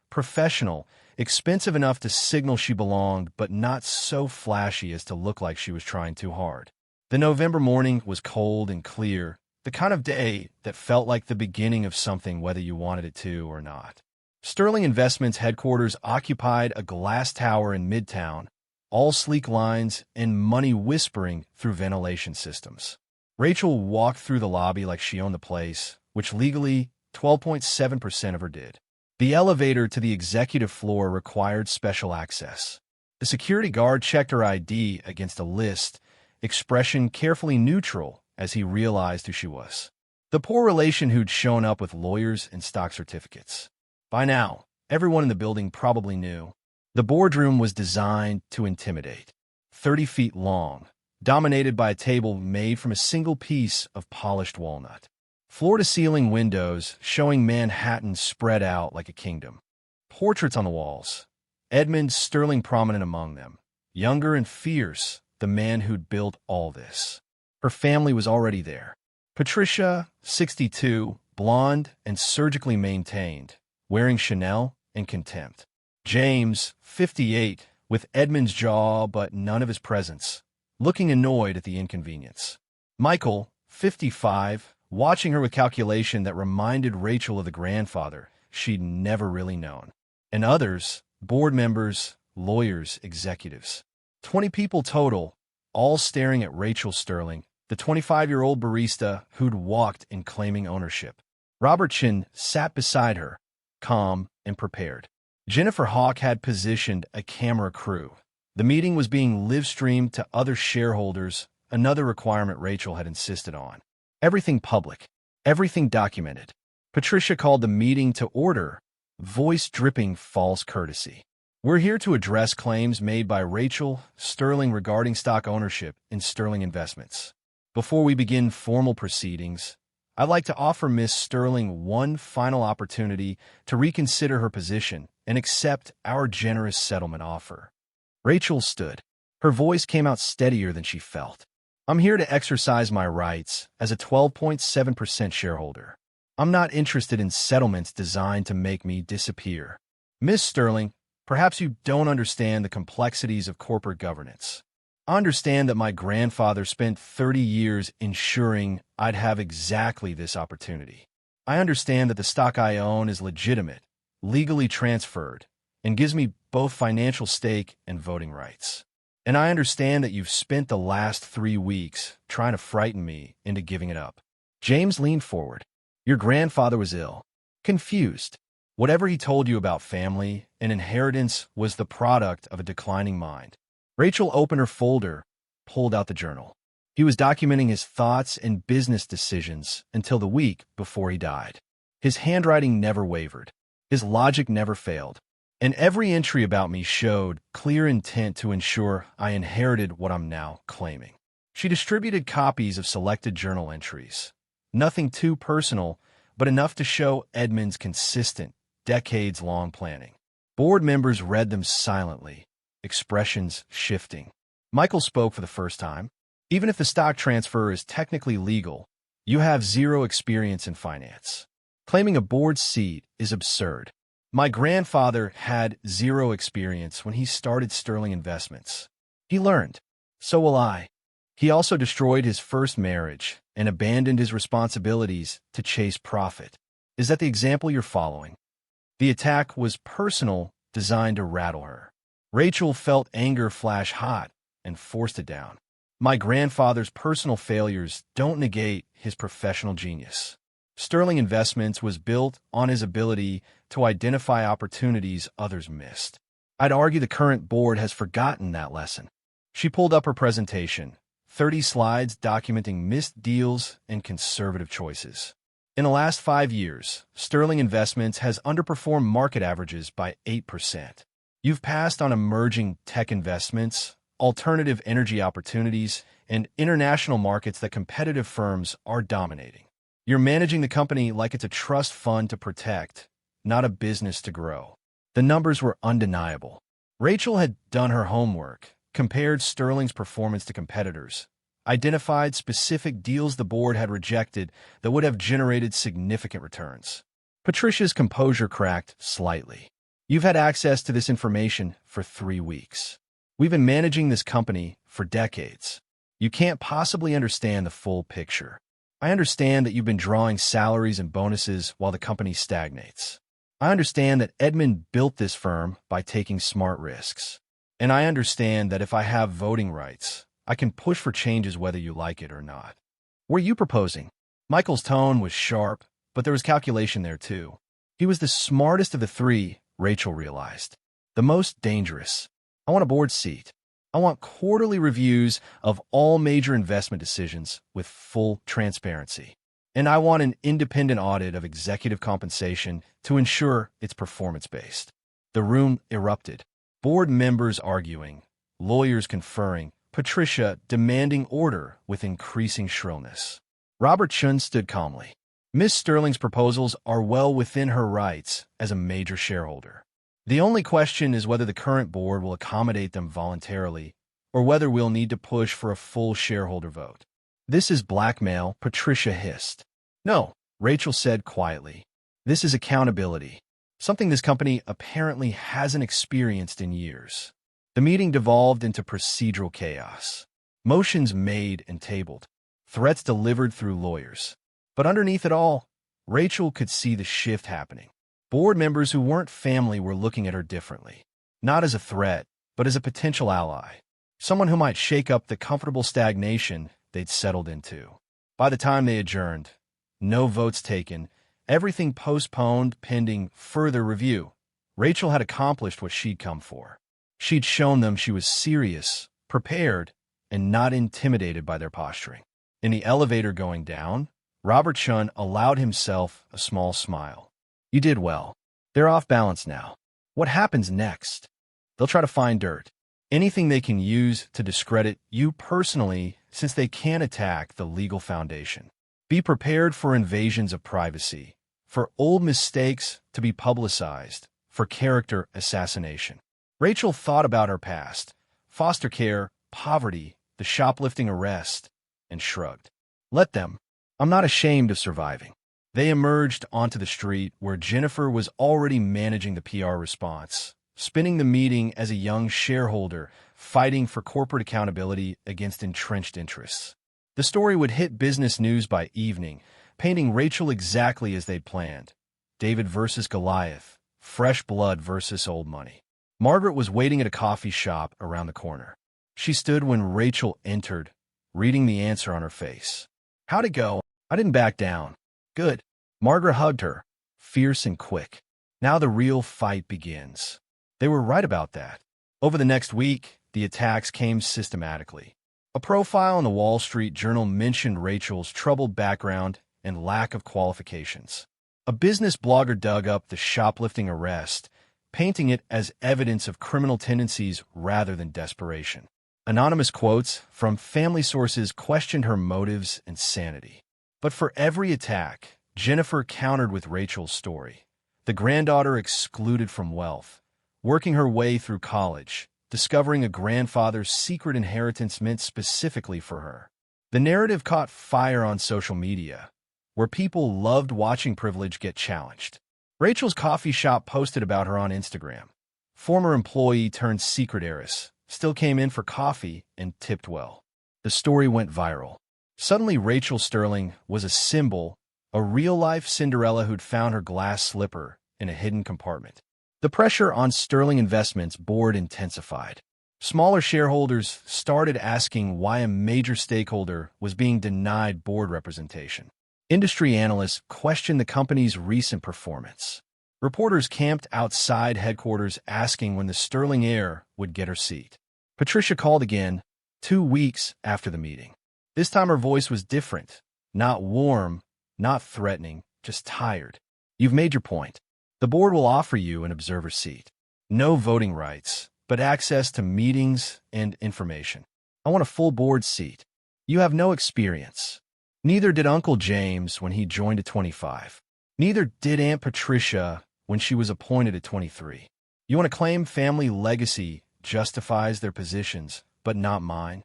Professional, expensive enough to signal she belonged, but not so flashy as to look like she was trying too hard. The November morning was cold and clear, the kind of day that felt like the beginning of something whether you wanted it to or not. Sterling Investments headquarters occupied a glass tower in Midtown, all sleek lines and money whispering through ventilation systems. Rachel walked through the lobby like she owned the place, which legally 12.7% of her did. The elevator to the executive floor required special access. The security guard checked her ID against a list, expression carefully neutral as he realized who she was. The poor relation who'd shown up with lawyers and stock certificates. By now, everyone in the building probably knew. The boardroom was designed to intimidate. 30 feet long, dominated by a table made from a single piece of polished walnut. Floor-to-ceiling windows showing Manhattan spread out like a kingdom. Portraits on the walls. Edmund Sterling prominent among them. Younger and fierce, the man who'd built all this. Her family was already there. Patricia, 62, blonde and surgically maintained, wearing Chanel and contempt. James, 58, with Edmund's jaw but none of his presence, looking annoyed at the inconvenience. Michael, 55, watching her with calculation that reminded Rachel of the grandfather she'd never really known. And others, board members, lawyers, executives. 20 people total, all staring at Rachel Sterling, the 25-year-old barista who'd walked in claiming ownership. Robert Chin sat beside her, calm and prepared. Jennifer Hawk had positioned a camera crew. The meeting was being live-streamed to other shareholders, another requirement Rachel had insisted on. Everything public, everything documented. Patricia called the meeting to order, voice dripping false courtesy. We're here to address claims made by Rachel Sterling regarding stock ownership in Sterling Investments. Before we begin formal proceedings, I'd like to offer Ms. Sterling one final opportunity to reconsider her position and accept our generous settlement offer. Rachel stood. Her voice came out steadier than she felt. I'm here to exercise my rights as a 12.7% shareholder. I'm not interested in settlements designed to make me disappear. Ms. Sterling, perhaps you don't understand the complexities of corporate governance. I understand that my grandfather spent 30 years ensuring I'd have exactly this opportunity. I understand that the stock I own is legitimate, legally transferred, and gives me both financial stake and voting rights. And I understand that you've spent the last 3 weeks trying to frighten me into giving it up. James leaned forward. Your grandfather was ill, confused. Whatever he told you about family and inheritance was the product of a declining mind. Rachel opened her folder, pulled out the journal. He was documenting his thoughts and business decisions until the week before he died. His handwriting never wavered. His logic never failed. And every entry about me showed clear intent to ensure I inherited what I'm now claiming. She distributed copies of selected journal entries. Nothing too personal, but enough to show Edmund's consistent, decades-long planning. Board members read them silently, expressions shifting. Michael spoke for the first time. Even if the stock transfer is technically legal, you have zero experience in finance. Claiming a board seat is absurd. My grandfather had zero experience when he started Sterling Investments. He learned. So will I. He also destroyed his first marriage and abandoned his responsibilities to chase profit. Is that the example you're following? The attack was personal, designed to rattle her. Rachel felt anger flash hot and forced it down. My grandfather's personal failures don't negate his professional genius. Sterling Investments was built on his ability to identify opportunities others missed. I'd argue the current board has forgotten that lesson. She pulled up her presentation, 30 slides documenting missed deals and conservative choices. In the last 5 years, Sterling Investments has underperformed market averages by 8%. You've passed on emerging tech investments, alternative energy opportunities, and international markets that competitive firms are dominating. You're managing the company like it's a trust fund to protect, not a business to grow. The numbers were undeniable. Rachel had done her homework, compared Sterling's performance to competitors, identified specific deals the board had rejected that would have generated significant returns. Patricia's composure cracked slightly. You've had access to this information for 3 weeks. We've been managing this company for decades. You can't possibly understand the full picture. I understand that you've been drawing salaries and bonuses while the company stagnates. I understand that Edmund built this firm by taking smart risks. And I understand that if I have voting rights, I can push for changes whether you like it or not. What are you proposing? Michael's tone was sharp, but there was calculation there too. He was the smartest of the three, Rachel realized. The most dangerous. I want a board seat. I want quarterly reviews of all major investment decisions with full transparency. And I want an independent audit of executive compensation to ensure it's performance-based. The room erupted. Board members arguing, lawyers conferring, Patricia demanding order with increasing shrillness. Robert Chun stood calmly. Ms. Sterling's proposals are well within her rights as a major shareholder. The only question is whether the current board will accommodate them voluntarily or whether we'll need to push for a full shareholder vote. This is blackmail, Patricia hissed. No, Rachel said quietly. This is accountability, something this company apparently hasn't experienced in years. The meeting devolved into procedural chaos. Motions made and tabled. Threats delivered through lawyers. But underneath it all, Rachel could see the shift happening. Board members who weren't family were looking at her differently. Not as a threat, but as a potential ally. Someone who might shake up the comfortable stagnation they'd settled into. By the time they adjourned, no votes taken, everything postponed pending further review, Rachel had accomplished what she'd come for. She'd shown them she was serious, prepared, and not intimidated by their posturing. In the elevator going down, Robert Chun allowed himself a small smile. You did well. They're off balance now. What happens next? They'll try to find dirt. Anything they can use to discredit you personally, since they can't attack the legal foundation. Be prepared for invasions of privacy, for old mistakes to be publicized, for character assassination. Rachel thought about her past, foster care, poverty, the shoplifting arrest, and shrugged. Let them. I'm not ashamed of surviving. They emerged onto the street where Jennifer was already managing the PR response, spinning the meeting as a young shareholder, fighting for corporate accountability against entrenched interests. The story would hit business news by evening, painting Rachel exactly as they'd planned. David versus Goliath, fresh blood versus old money. Margaret was waiting at a coffee shop around the corner. She stood when Rachel entered, reading the answer on her face. How'd it go? I didn't back down. Good. Margaret hugged her, fierce and quick. Now the real fight begins. They were right about that. Over the next week, the attacks came systematically. A profile in the Wall Street Journal mentioned Rachel's troubled background and lack of qualifications. A business blogger dug up the shoplifting arrest, painting it as evidence of criminal tendencies rather than desperation. Anonymous quotes from family sources questioned her motives and sanity. But for every attack, Jennifer countered with Rachel's story. The granddaughter excluded from wealth, working her way through college, discovering a grandfather's secret inheritance meant specifically for her. The narrative caught fire on social media, where people loved watching privilege get challenged. Rachel's coffee shop posted about her on Instagram. Former employee turned secret heiress, still came in for coffee and tipped well. The story went viral. Suddenly, Rachel Sterling was a symbol, a real-life Cinderella who'd found her glass slipper in a hidden compartment. The pressure on Sterling Investments' board intensified. Smaller shareholders started asking why a major stakeholder was being denied board representation. Industry analysts questioned the company's recent performance. Reporters camped outside headquarters asking when the Sterling heir would get her seat. Patricia called again, 2 weeks after the meeting. This time her voice was different, not warm, not threatening, just tired. You've made your point. The board will offer you an observer seat. No voting rights, but access to meetings and information. I want a full board seat. You have no experience. Neither did Uncle James when he joined at 25. Neither did Aunt Patricia when she was appointed at 23. You want to claim family legacy justifies their positions, but not mine?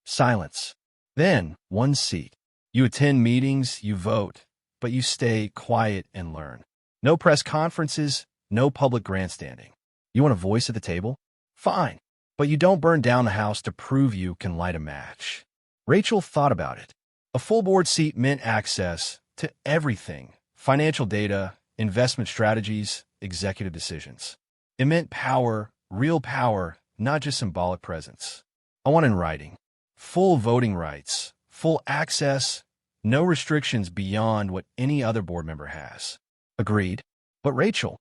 Silence. Then, one seat. You attend meetings, you vote, but you stay quiet and learn. No press conferences, no public grandstanding. You want a voice at the table? Fine, but you don't burn down the house to prove you can light a match. Rachel thought about it. A full board seat meant access to everything: financial data, investment strategies, executive decisions. It meant power, real power, not just symbolic presence. I want in writing. Full voting rights, full access, no restrictions beyond what any other board member has. Agreed. But Rachel,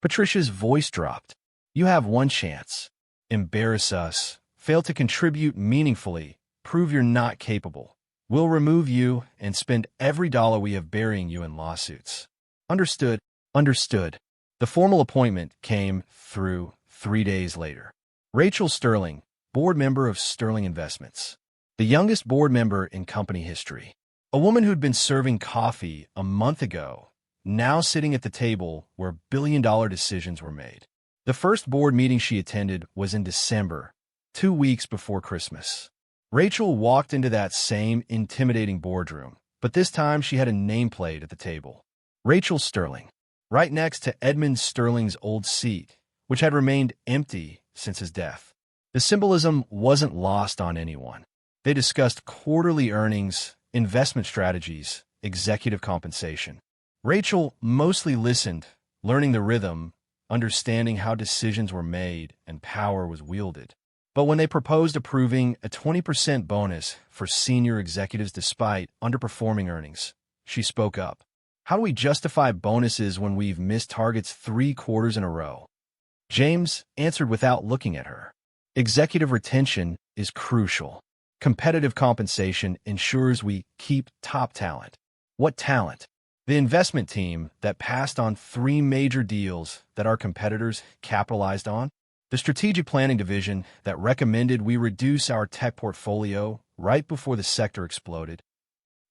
Patricia's voice dropped. You have one chance. Embarrass us, fail to contribute meaningfully, prove you're not capable. We'll remove you and spend every dollar we have burying you in lawsuits. Understood. Understood. The formal appointment came through 3 days later. Rachel Sterling, board member of Sterling Investments. The youngest board member in company history. A woman who'd been serving coffee a month ago, now sitting at the table where billion-dollar decisions were made. The first board meeting she attended was in December, 2 weeks before Christmas. Rachel walked into that same intimidating boardroom, but this time she had a nameplate at the table. Rachel Sterling, right next to Edmund Sterling's old seat, which had remained empty since his death. The symbolism wasn't lost on anyone. They discussed quarterly earnings, investment strategies, executive compensation. Rachel mostly listened, learning the rhythm, understanding how decisions were made and power was wielded. But when they proposed approving a 20% bonus for senior executives despite underperforming earnings, she spoke up. How do we justify bonuses when we've missed targets 3 quarters in a row? James answered without looking at her. Executive retention is crucial. Competitive compensation ensures we keep top talent. What talent? The investment team that passed on 3 major deals that our competitors capitalized on. The strategic planning division that recommended we reduce our tech portfolio right before the sector exploded.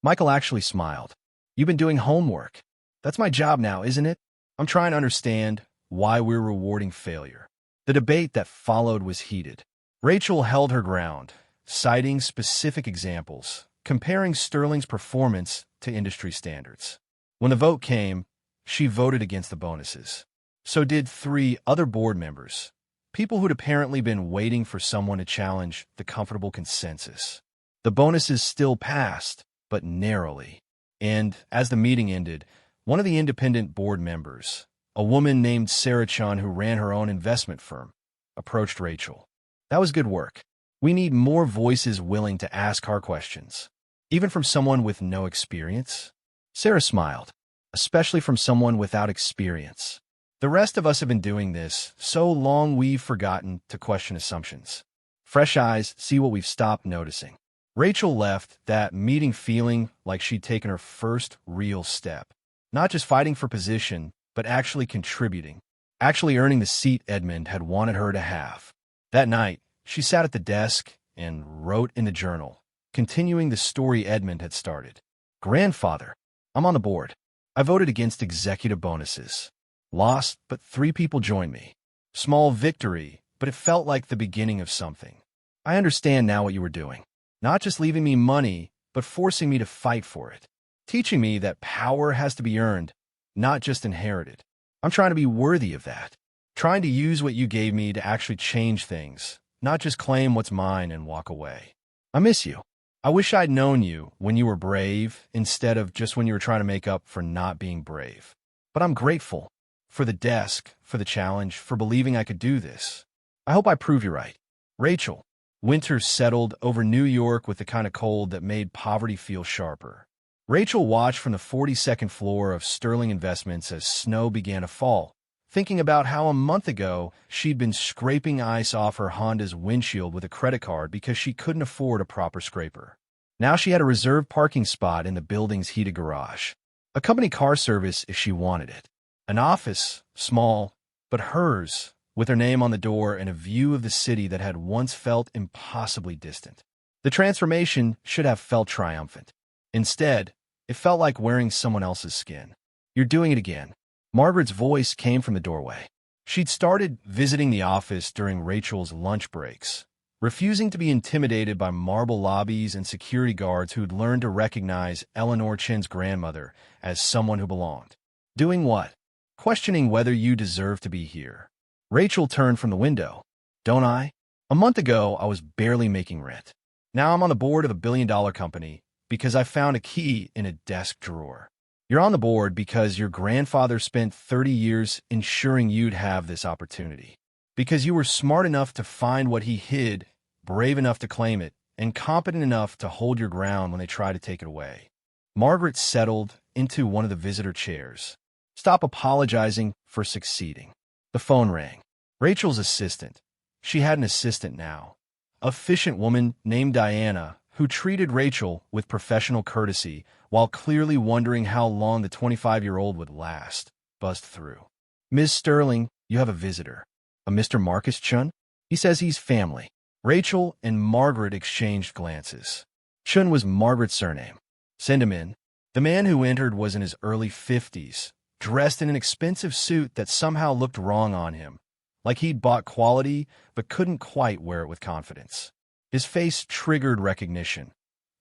Michael actually smiled. You've been doing homework. That's my job now, isn't it? I'm trying to understand why we're rewarding failure. The debate that followed was heated. Rachel held her ground, citing specific examples, comparing Sterling's performance to industry standards. When the vote came, she voted against the bonuses. So did 3 other board members, people who'd apparently been waiting for someone to challenge the comfortable consensus. The bonuses still passed, but narrowly. And as the meeting ended, one of the independent board members, a woman named Sarah Chun who ran her own investment firm, approached Rachel. That was good work. We need more voices willing to ask hard questions, even from someone with no experience. Sarah smiled, especially from someone without experience. The rest of us have been doing this so long we've forgotten to question assumptions. Fresh eyes see what we've stopped noticing. Rachel left that meeting feeling like she'd taken her first real step. Not just fighting for position, but actually contributing. Actually earning the seat Edmund had wanted her to have. That night, she sat at the desk and wrote in the journal, continuing the story Edmund had started. Grandfather, I'm on the board. I voted against executive bonuses. Lost, but 3 people joined me. Small victory, but it felt like the beginning of something. I understand now what you were doing. Not just leaving me money, but forcing me to fight for it. Teaching me that power has to be earned, not just inherited. I'm trying to be worthy of that. Trying to use what you gave me to actually change things, not just claim what's mine and walk away. I miss you. I wish I'd known you when you were brave instead of just when you were trying to make up for not being brave. But I'm grateful. For the desk, for the challenge, for believing I could do this. I hope I prove you right. Rachel. Winter settled over New York with the kind of cold that made poverty feel sharper. Rachel watched from the 42nd floor of Sterling Investments as snow began to fall, thinking about how a month ago she'd been scraping ice off her Honda's windshield with a credit card because she couldn't afford a proper scraper. Now she had a reserved parking spot in the building's heated garage. A company car service if she wanted it. An office, small, but hers, with her name on the door and a view of the city that had once felt impossibly distant. The transformation should have felt triumphant. Instead, it felt like wearing someone else's skin. You're doing it again. Margaret's voice came from the doorway. She'd started visiting the office during Rachel's lunch breaks, refusing to be intimidated by marble lobbies and security guards who'd learned to recognize Eleanor Chen's grandmother as someone who belonged. Doing what? Questioning whether you deserve to be here. Rachel turned from the window. Don't I? A month ago, I was barely making rent. Now I'm on the board of a billion-dollar company because I found a key in a desk drawer. You're on the board because your grandfather spent 30 years ensuring you'd have this opportunity. Because you were smart enough to find what he hid, brave enough to claim it, and competent enough to hold your ground when they tried to take it away. Margaret settled into one of the visitor chairs. Stop apologizing for succeeding. The phone rang. Rachel's assistant. She had an assistant now. A efficient woman named Diana who treated Rachel with professional courtesy while clearly wondering how long the 25-year-old would last, buzzed through. Ms. Sterling, you have a visitor. A Mr. Marcus Chun? He says he's family. Rachel and Margaret exchanged glances. Chun was Margaret's surname. Send him in. The man who entered was in his early 50s, dressed in an expensive suit that somehow looked wrong on him, like he'd bought quality but couldn't quite wear it with confidence. His face triggered recognition.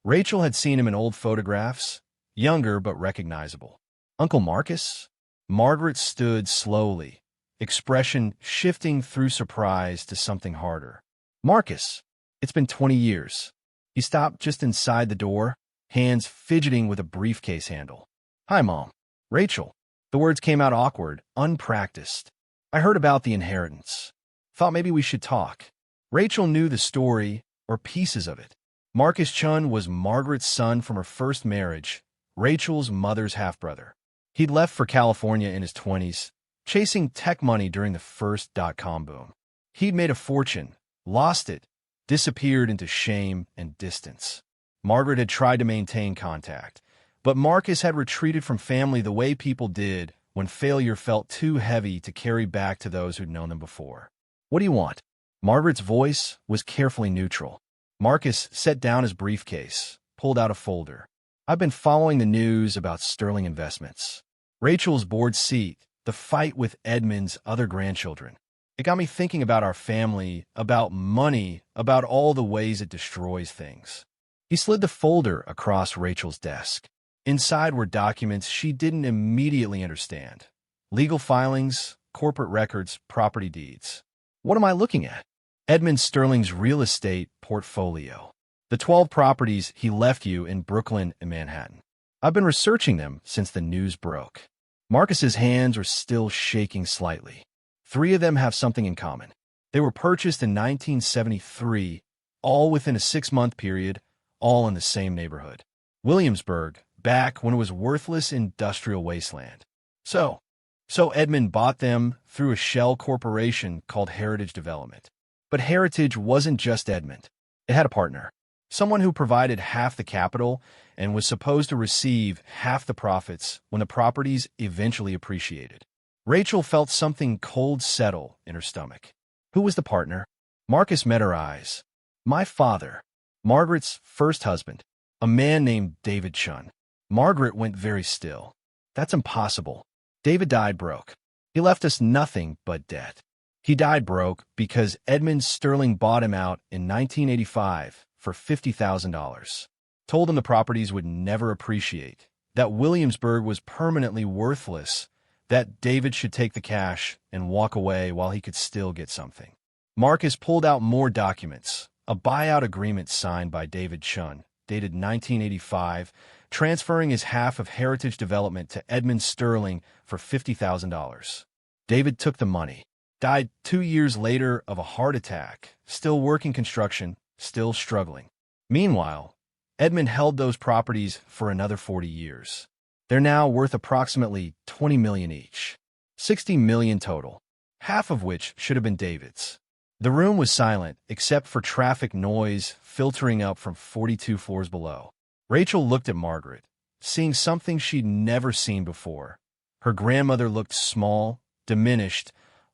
Rachel had seen him in old photographs, younger but recognizable. Uncle Marcus? Margaret stood slowly, expression shifting through surprise to something harder. Marcus, it's been 20 years. He stopped just inside the door. hands fidgeting with a briefcase handle. "Hi, Mom." "Rachel." The words came out awkward, unpracticed. "I heard about the inheritance. Thought maybe we should talk." Rachel knew the story, or pieces of it. Marcus Chun was Margaret's son from her first marriage, Rachel's mother's half-brother. He'd left for California in his 20s, chasing tech money during the first dot-com boom. He'd made a fortune, lost it, disappeared into shame and distance. Margaret had tried to maintain contact, but Marcus had retreated from family the way people did when failure felt too heavy to carry back to those who'd known them before. "What do you want?" Margaret's voice was carefully neutral. Marcus set down his briefcase, pulled out a folder. "I've been following the news about Sterling Investments. Rachel's board seat, the fight with Edmund's other grandchildren. It got me thinking about our family, about money, about all the ways it destroys things." He slid the folder across Rachel's desk. Inside were documents she didn't immediately understand. Legal filings, corporate records, property deeds. "What am I looking at?" "Edmund Sterling's real estate portfolio. The 12 properties he left you in Brooklyn and Manhattan. I've been researching them since the news broke." Marcus's hands were still shaking slightly. 3 of them have something in common. They were purchased in 1973, all within a 6-month period, all in the same neighborhood. Williamsburg, back when it was worthless industrial wasteland. So Edmund bought them through a shell corporation called Heritage Development. But Heritage wasn't just Edmund. It had a partner, someone who provided half the capital and was supposed to receive half the profits when the properties eventually appreciated. Rachel felt something cold settle in her stomach. Who was the partner? Marcus met her eyes. "My father, Margaret's first husband, a man named David Chun." Margaret went very still. "That's impossible. David died broke. He left us nothing but debt. He died broke because Edmund Sterling bought him out in 1985 for $50,000. Told him the properties would never appreciate, that Williamsburg was permanently worthless, that David should take the cash and walk away while he could still get something." Marcus pulled out more documents, a buyout agreement signed by David Chun, dated 1985, transferring his half of Heritage Development to Edmund Sterling for $50,000. David took the money, died 2 years later of a heart attack, still working construction, still struggling. Meanwhile, Edmund held those properties for another 40 years. They're now worth approximately $20 million each. $60 million total, half of which should have been David's. The room was silent, except for traffic noise filtering up from 42 floors below. Rachel looked at Margaret, seeing something she'd never seen before. Her grandmother looked small, diminished,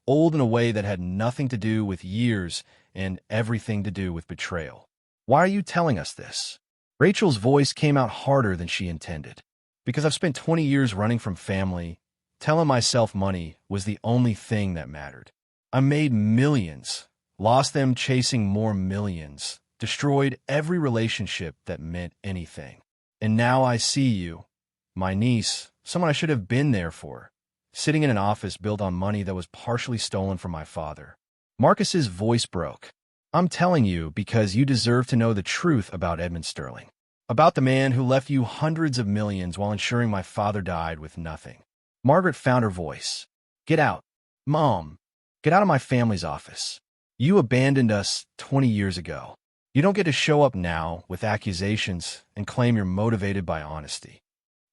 old in a way that had nothing to do with years and everything to do with betrayal. "Why are you telling us this?" Rachel's voice came out harder than she intended. "Because I've spent 20 years running from family, telling myself money was the only thing that mattered. I made millions, lost them chasing more millions, destroyed every relationship that meant anything. And now I see you, my niece, someone I should have been there for, sitting in an office built on money that was partially stolen from my father." Marcus's voice broke. "I'm telling you because you deserve to know the truth about Edmund Sterling, about the man who left you hundreds of millions while ensuring my father died with nothing." Margaret found her voice. "Get out, Mom. Get out of my family's office. You abandoned us 20 years ago. You don't get to show up now with accusations and claim you're motivated by honesty.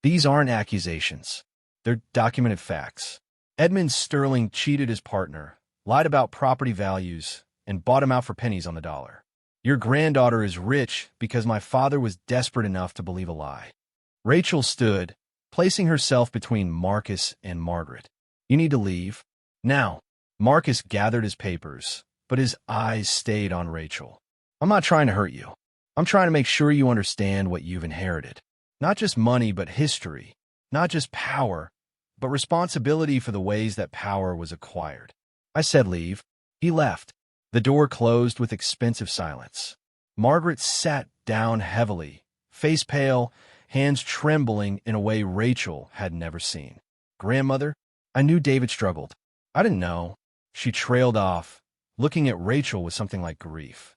These aren't accusations. They're documented facts. Edmund Sterling cheated his partner, lied about property values, and bought him out for pennies on the dollar. Your granddaughter is rich because my father was desperate enough to believe a lie." Rachel stood, placing herself between Marcus and Margaret. "You need to leave. Now." Marcus gathered his papers, but his eyes stayed on Rachel. "I'm not trying to hurt you. I'm trying to make sure you understand what you've inherited. Not just money, but history. Not just power, but responsibility for the ways that power was acquired." I said leave. He left. The door closed with expensive silence. Margaret sat down heavily, face pale, hands trembling in a way Rachel had never seen. "Grandmother, I knew David struggled. I didn't know." She trailed off, looking at Rachel with something like grief.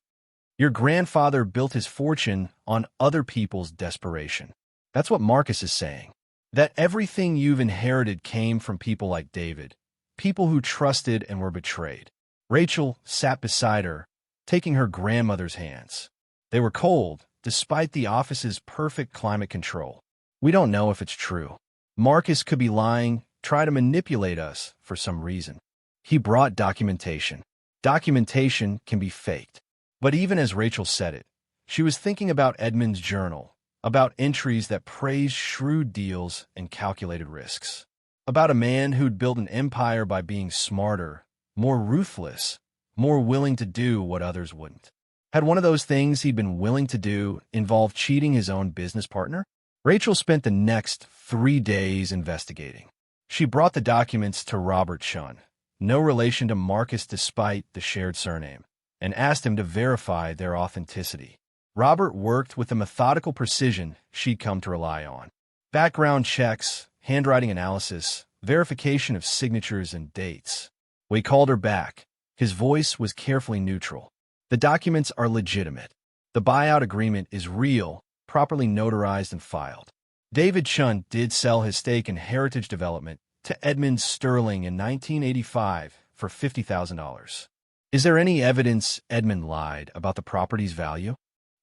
Your grandfather built his fortune on other people's desperation. That's what Marcus is saying. That everything you've inherited came from people like David, people who trusted and were betrayed. Rachel sat beside her, taking her grandmother's hands. They were cold, despite the office's perfect climate control. We don't know if it's true. Marcus could be lying, try to manipulate us for some reason. He brought documentation. Documentation can be faked. But even as Rachel said it, she was thinking about Edmund's journal, about entries that praised shrewd deals and calculated risks, about a man who'd built an empire by being smarter, more ruthless, more willing to do what others wouldn't. Had one of those things he'd been willing to do involved cheating his own business partner? Rachel spent the next 3 days investigating. She brought the documents to Robert Chun, no relation to Marcus despite the shared surname, and asked him to verify their authenticity. Robert worked with the methodical precision she'd come to rely on. Background checks, handwriting analysis, verification of signatures and dates. We called her back. His voice was carefully neutral. The documents are legitimate. The buyout agreement is real, properly notarized and filed. David Chun did sell his stake in Heritage Development to Edmund Sterling in 1985 for $50,000. Is there any evidence Edmund lied about the property's value?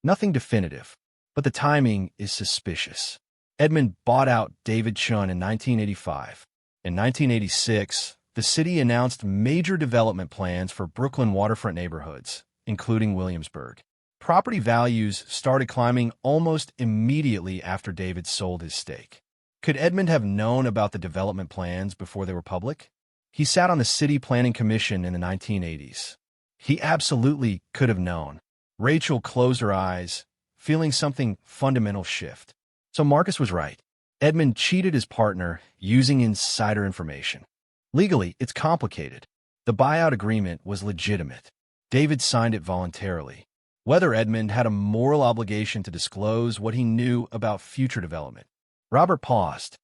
Nothing definitive, but the timing is suspicious. Edmund bought out David Chun in 1985. In 1986, the city announced major development plans for Brooklyn waterfront neighborhoods, including Williamsburg. Property values started climbing almost immediately after David sold his stake. Could Edmund have known about the development plans before they were public? He sat on the City Planning Commission in the 1980s. He absolutely could have known. Rachel closed her eyes, feeling something fundamental shift. So Marcus was right. Edmund cheated his partner using insider information. Legally, it's complicated. The buyout agreement was legitimate. David signed it voluntarily. Whether Edmund had a moral obligation to disclose what he knew about future development. Robert paused.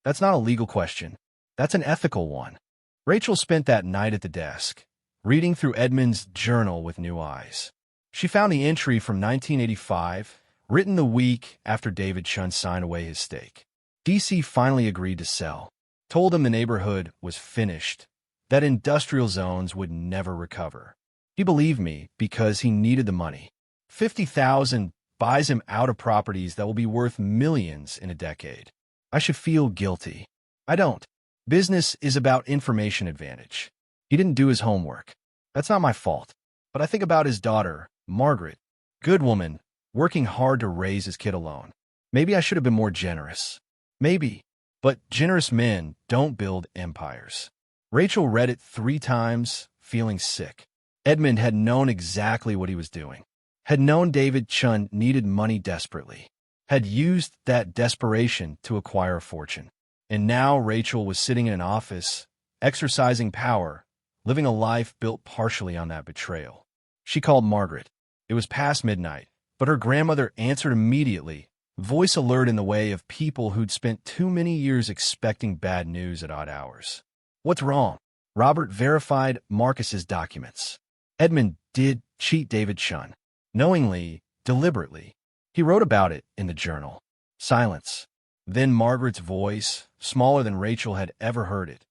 That's not a legal question. That's an ethical one. Rachel spent that night at the desk, reading through Edmund's journal with new eyes. She found the entry from 1985, written the week after David Chun signed away his stake. DC finally agreed to sell, told him the neighborhood was finished, that industrial zones would never recover. He believed me because he needed the money. $50,000 buys him out of properties that will be worth millions in a decade. I should feel guilty. I don't. Business is about information advantage. He didn't do his homework. That's not my fault. But I think about his daughter, Margaret. Good woman, working hard to raise his kid alone. Maybe I should have been more generous. Maybe. But generous men don't build empires. Rachel read it 3 times, feeling sick. Edmund had known exactly what he was doing. Had known David Chun needed money desperately. Had used that desperation to acquire a fortune. And now Rachel was sitting in an office, exercising power, living a life built partially on that betrayal. She called Margaret. It was past midnight, but her grandmother answered immediately, voice alert in the way of people who'd spent too many years expecting bad news at odd hours. What's wrong? Robert verified Marcus's documents. Edmund did cheat David Chun. Knowingly, deliberately. He wrote about it in the journal. Silence. Then Margaret's voice, smaller than Rachel had ever heard it.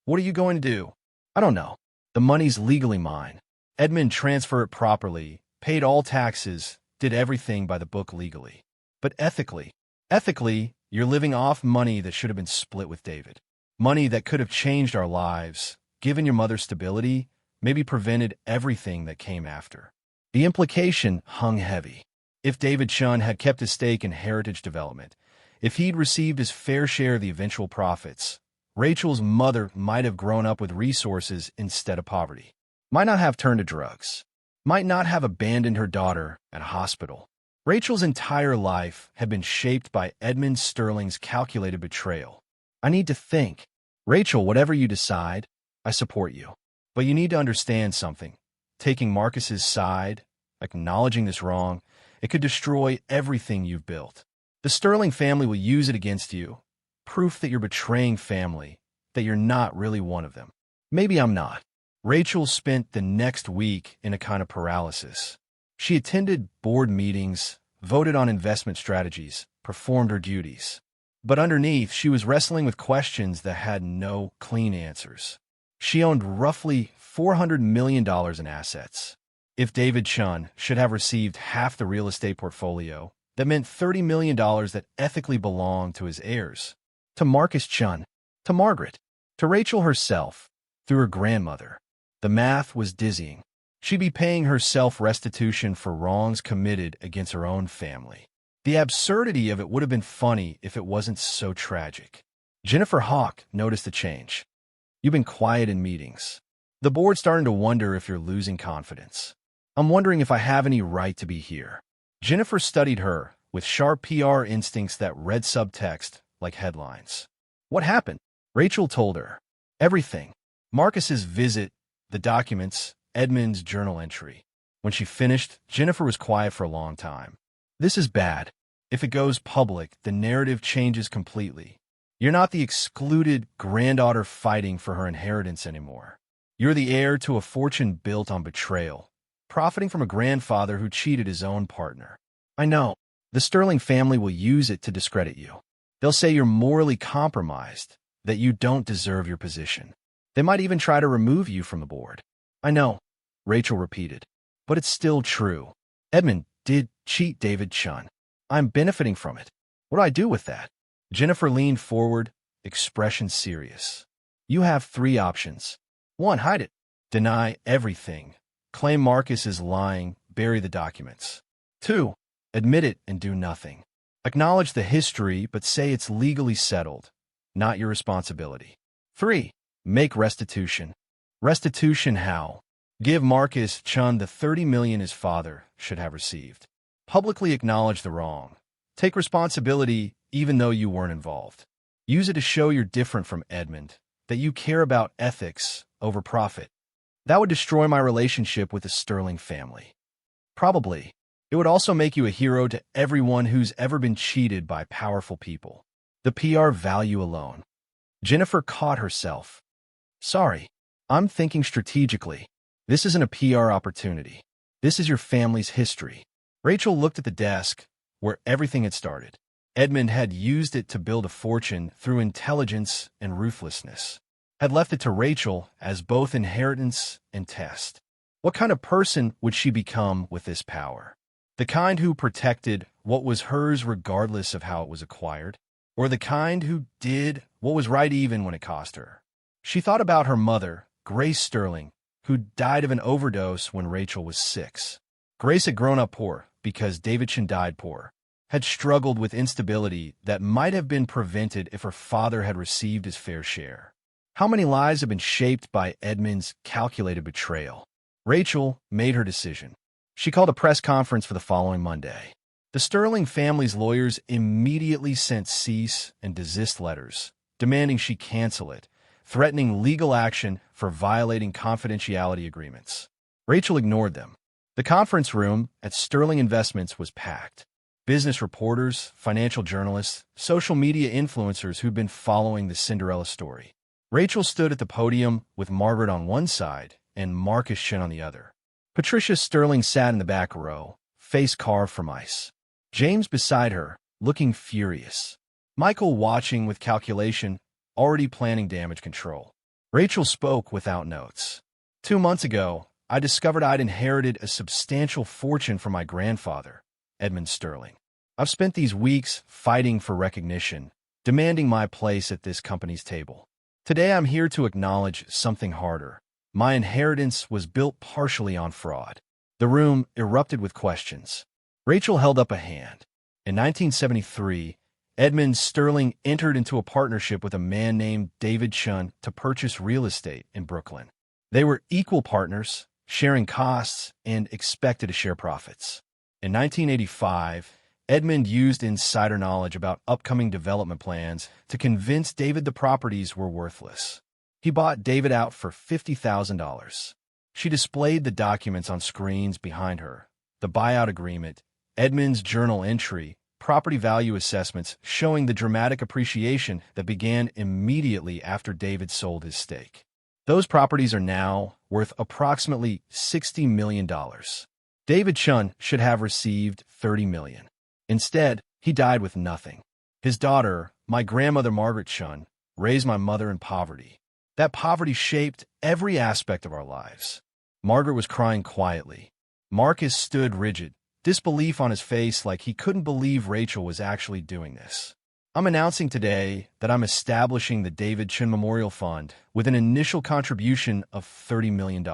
What are you going to do? I don't know. The money's legally mine. Edmund transferred it properly, paid all taxes, did everything by the book legally. But ethically, you're living off money that should have been split with David. Money that could have changed our lives, given your mother stability, maybe prevented everything that came after. The implication hung heavy. If David Chun had kept his stake in Heritage Development, if he'd received his fair share of the eventual profits, Rachel's mother might have grown up with resources instead of poverty. Might not have turned to drugs. Might not have abandoned her daughter at a hospital. Rachel's entire life had been shaped by Edmund Sterling's calculated betrayal. I need to think. Rachel, whatever you decide, I support you. But you need to understand something. Taking Marcus's side, acknowledging this wrong, it could destroy everything you've built. The Sterling family will use it against you. Proof that you're betraying family, that you're not really one of them. Maybe I'm not. Rachel spent the next week in a kind of paralysis. She attended board meetings, voted on investment strategies, performed her duties. But underneath, she was wrestling with questions that had no clean answers. She owned roughly $400 million in assets. If David Chun should have received half the real estate portfolio, that meant $30 million that ethically belonged to his heirs. To Marcus Chun, to Margaret, to Rachel herself, through her grandmother. The math was dizzying. She'd be paying herself restitution for wrongs committed against her own family. The absurdity of it would have been funny if it wasn't so tragic. Jennifer Hawk noticed the change. You've been quiet in meetings. The board's starting to wonder if you're losing confidence. I'm wondering if I have any right to be here. Jennifer studied her with sharp PR instincts that read subtext like headlines. What happened? Rachel told her. Everything. Marcus's visit, the documents, Edmund's journal entry. When she finished, Jennifer was quiet for a long time. This is bad. If it goes public, the narrative changes completely. You're not the excluded granddaughter fighting for her inheritance anymore. You're the heir to a fortune built on betrayal, profiting from a grandfather who cheated his own partner. I know. The Sterling family will use it to discredit you. They'll say you're morally compromised, that you don't deserve your position. They might even try to remove you from the board. I know, Rachel repeated. But it's still true. Edmund did cheat David Chun. I'm benefiting from it. What do I do with that? Jennifer leaned forward, expression serious. You have 3 options. 1. Hide it. Deny everything. Claim Marcus is lying, bury the documents. 2. Admit it and do nothing. Acknowledge the history, but say it's legally settled, not your responsibility. 3. Make restitution. Restitution how? Give Marcus Chun the $30 million his father should have received. Publicly acknowledge the wrong. Take responsibility even though you weren't involved. Use it to show you're different from Edmund, that you care about ethics over profit. That would destroy my relationship with the Sterling family. Probably. It would also make you a hero to everyone who's ever been cheated by powerful people. The PR value alone. Jennifer caught herself. Sorry, I'm thinking strategically. This isn't a PR opportunity. This is your family's history. Rachel looked at the desk where everything had started. Edmund had used it to build a fortune through intelligence and ruthlessness. Had left it to Rachel as both inheritance and test. What kind of person would she become with this power? The kind who protected what was hers regardless of how it was acquired? Or the kind who did what was right even when it cost her? She thought about her mother, Grace Sterling, who died of an overdose when Rachel was 6. Grace had grown up poor because David Chun died poor, had struggled with instability that might have been prevented if her father had received his fair share. How many lives have been shaped by Edmund's calculated betrayal? Rachel made her decision. She called a press conference for the following Monday. The Sterling family's lawyers immediately sent cease and desist letters, demanding she cancel it, threatening legal action for violating confidentiality agreements. Rachel ignored them. The conference room at Sterling Investments was packed. Business reporters, financial journalists, social media influencers who'd been following the Cinderella story. Rachel stood at the podium with Margaret on one side and Marcus Chun on the other. Patricia Sterling sat in the back row, face carved from ice. James beside her, looking furious. Michael watching with calculation, already planning damage control. Rachel spoke without notes. 2 months ago, I discovered I'd inherited a substantial fortune from my grandfather, Edmund Sterling. I've spent these weeks fighting for recognition, demanding my place at this company's table. Today I'm here to acknowledge something harder. My inheritance was built partially on fraud. The room erupted with questions. Rachel held up a hand. In 1973, Edmund Sterling entered into a partnership with a man named David Chun to purchase real estate in Brooklyn. They were equal partners, sharing costs, and expected to share profits. In 1985, Edmund used insider knowledge about upcoming development plans to convince David the properties were worthless. He bought David out for $50,000. She displayed the documents on screens behind her. The buyout agreement, Edmund's journal entry, property value assessments showing the dramatic appreciation that began immediately after David sold his stake. Those properties are now worth approximately $60 million. David Chun should have received $30 million. Instead, he died with nothing. His daughter, my grandmother Margaret Chun, raised my mother in poverty. That poverty shaped every aspect of our lives. Margaret was crying quietly. Marcus stood rigid, disbelief on his face like he couldn't believe Rachel was actually doing this. I'm announcing today that I'm establishing the David Chun Memorial Fund with an initial contribution of $30 million.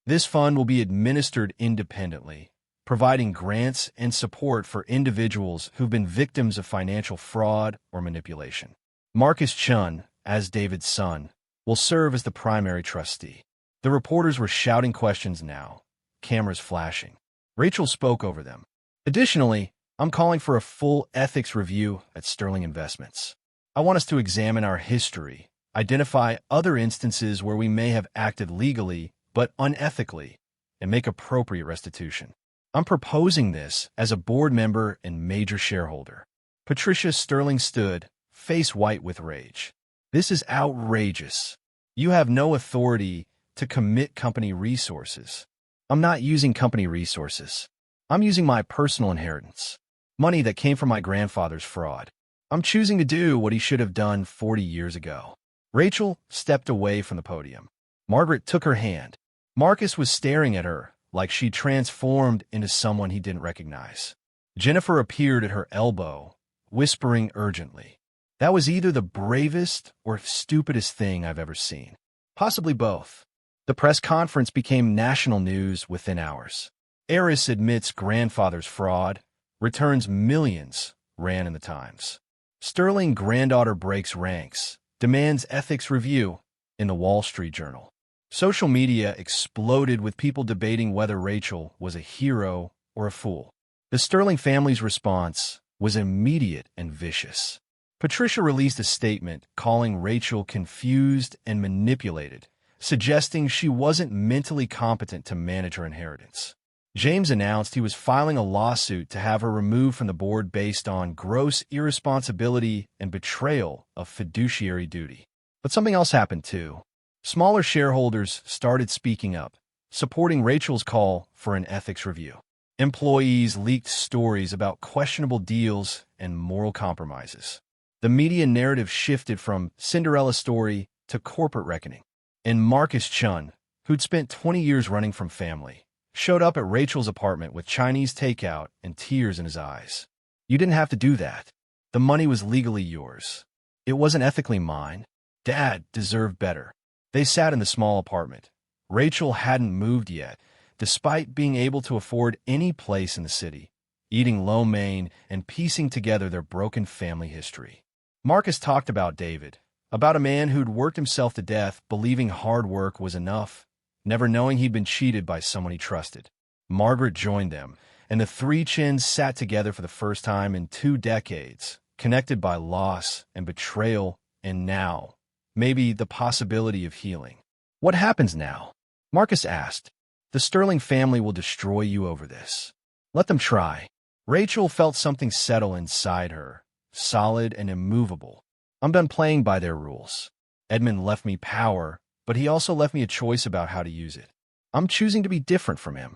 This fund will be administered independently, providing grants and support for individuals who've been victims of financial fraud or manipulation. Marcus Chun, as David's son, will serve as the primary trustee. The reporters were shouting questions now, cameras flashing. Rachel spoke over them. Additionally, I'm calling for a full ethics review at Sterling Investments. I want us to examine our history, identify other instances where we may have acted legally but unethically, and make appropriate restitution. I'm proposing this as a board member and major shareholder. Patricia Sterling stood, face white with rage. This is outrageous. You have no authority to commit company resources. I'm not using company resources. I'm using my personal inheritance, money that came from my grandfather's fraud. I'm choosing to do what he should have done 40 years ago. Rachel stepped away from the podium. Margaret took her hand. Marcus was staring at her like she transformed into someone he didn't recognize. Jennifer appeared at her elbow, whispering urgently. That was either the bravest or stupidest thing I've ever seen. Possibly both. The press conference became national news within hours. Heiress admits grandfather's fraud, returns millions, ran in the Times. Sterling granddaughter breaks ranks, demands ethics review in the Wall Street Journal. Social media exploded with people debating whether Rachel was a hero or a fool. The Sterling family's response was immediate and vicious. Patricia released a statement calling Rachel confused and manipulated, suggesting she wasn't mentally competent to manage her inheritance. James announced he was filing a lawsuit to have her removed from the board based on gross irresponsibility and betrayal of fiduciary duty. But something else happened too. Smaller shareholders started speaking up, supporting Rachel's call for an ethics review. Employees leaked stories about questionable deals and moral compromises. The media narrative shifted from Cinderella story to corporate reckoning. And Marcus Chun, who'd spent 20 years running from family, showed up at Rachel's apartment with Chinese takeout and tears in his eyes. You didn't have to do that. The money was legally yours. It wasn't ethically mine. Dad deserved better. They sat in the small apartment. Rachel hadn't moved yet, despite being able to afford any place in the city, eating lo mein and piecing together their broken family history. Marcus talked about David, about a man who'd worked himself to death believing hard work was enough, never knowing he'd been cheated by someone he trusted. Margaret joined them, and the three Chins sat together for the first time in 2 decades, connected by loss and betrayal, and now, maybe the possibility of healing. What happens now? Marcus asked. The Sterling family will destroy you over this. Let them try. Rachel felt something settle inside her, solid and immovable. I'm done playing by their rules. Edmund left me power, but he also left me a choice about how to use it. I'm choosing to be different from him.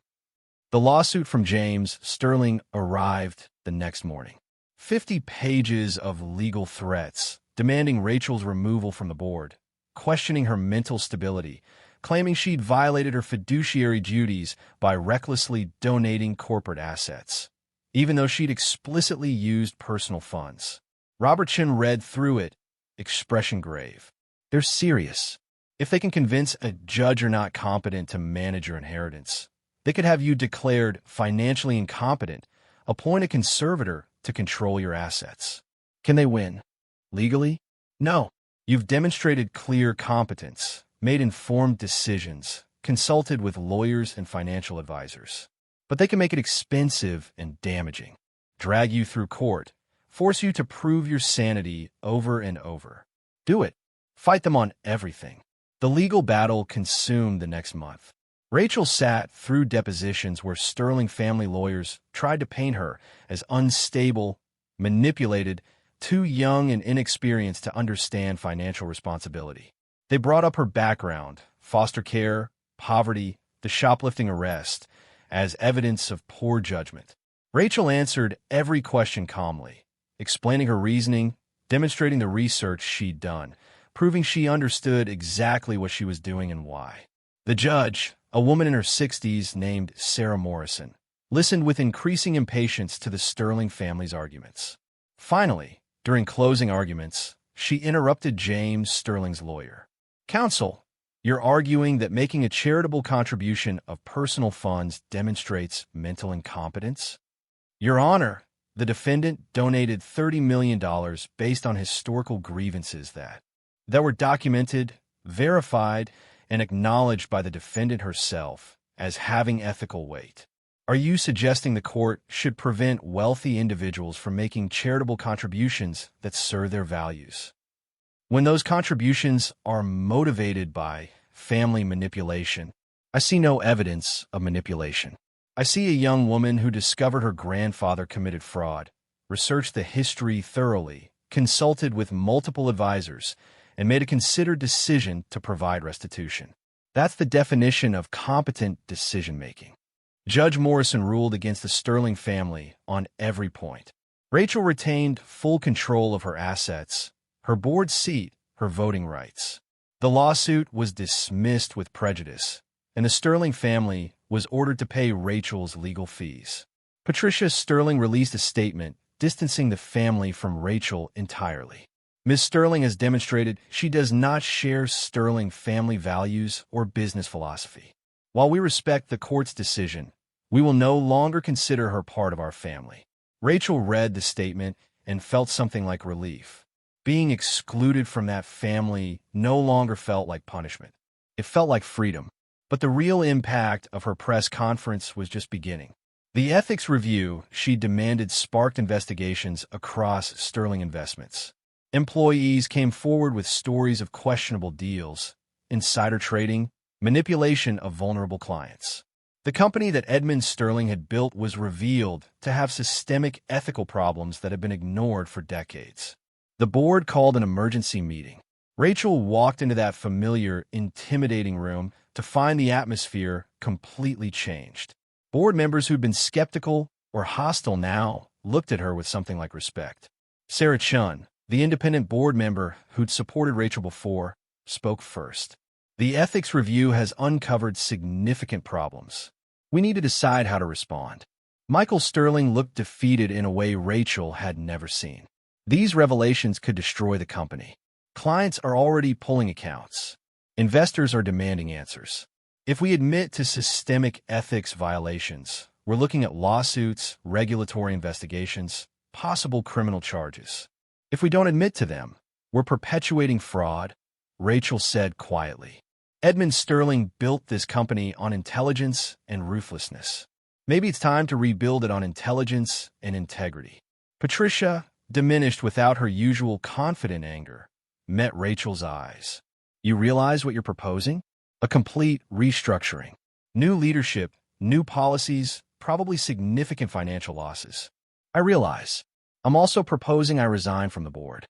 The lawsuit from James Sterling arrived the next morning. 50 pages of legal threats, demanding Rachel's removal from the board, questioning her mental stability, claiming she'd violated her fiduciary duties by recklessly donating corporate assets, even though she'd explicitly used personal funds. Robert Chin read through it, expression grave. They're serious. If they can convince a judge you're not competent to manage your inheritance, they could have you declared financially incompetent, appoint a conservator to control your assets. Can they win? Legally? No. You've demonstrated clear competence, made informed decisions, consulted with lawyers and financial advisors. But they can make it expensive and damaging, drag you through court, force you to prove your sanity over and over. Do it. Fight them on everything. The legal battle consumed the next month. Rachel sat through depositions where Sterling family lawyers tried to paint her as unstable, manipulated, too young and inexperienced to understand financial responsibility. They brought up her background, foster care, poverty, the shoplifting arrest, as evidence of poor judgment. Rachel answered every question calmly, explaining her reasoning, demonstrating the research she'd done, proving she understood exactly what she was doing and why. The judge, a woman in her 60s named Sarah Morrison, listened with increasing impatience to the Sterling family's arguments. Finally, during closing arguments, she interrupted James, Sterling's lawyer. "Counsel, you're arguing that making a charitable contribution of personal funds demonstrates mental incompetence?" "Your Honor, the defendant donated $30 million based on historical grievances that were documented, verified, and acknowledged by the defendant herself as having ethical weight. Are you suggesting the court should prevent wealthy individuals from making charitable contributions that serve their values, when those contributions are motivated by family manipulation?" "I see no evidence of manipulation. I see a young woman who discovered her grandfather committed fraud, researched the history thoroughly, consulted with multiple advisors, and made a considered decision to provide restitution. That's the definition of competent decision-making." Judge Morrison ruled against the Sterling family on every point. Rachel retained full control of her assets, her board seat, her voting rights. The lawsuit was dismissed with prejudice, and the Sterling family was ordered to pay Rachel's legal fees. Patricia Sterling released a statement distancing the family from Rachel entirely. Ms. Sterling has demonstrated she does not share Sterling family values or business philosophy. While we respect the court's decision, we will no longer consider her part of our family. Rachel read the statement and felt something like relief. Being excluded from that family no longer felt like punishment. It felt like freedom. But the real impact of her press conference was just beginning. The ethics review she demanded sparked investigations across Sterling Investments. Employees came forward with stories of questionable deals, insider trading, manipulation of vulnerable clients. The company that Edmund Sterling had built was revealed to have systemic ethical problems that had been ignored for decades. The board called an emergency meeting. Rachel walked into that familiar, intimidating room to find the atmosphere completely changed. Board members who'd been skeptical or hostile now looked at her with something like respect. Sarah Chun, the independent board member who'd supported Rachel before, spoke first. "The ethics review has uncovered significant problems. We need to decide how to respond." Michael Sterling looked defeated in a way Rachel had never seen. These revelations could destroy the company. Clients are already pulling accounts. Investors are demanding answers. If we admit to systemic ethics violations, we're looking at lawsuits, regulatory investigations, possible criminal charges. If we don't admit to them, we're perpetuating fraud, Rachel said quietly. Edmund Sterling built this company on intelligence and ruthlessness. Maybe it's time to rebuild it on intelligence and integrity. Patricia, diminished without her usual confident anger, met Rachel's eyes. "You realize what you're proposing? A complete restructuring. New leadership, new policies, probably significant financial losses." "I realize. I'm also proposing I resign from the board."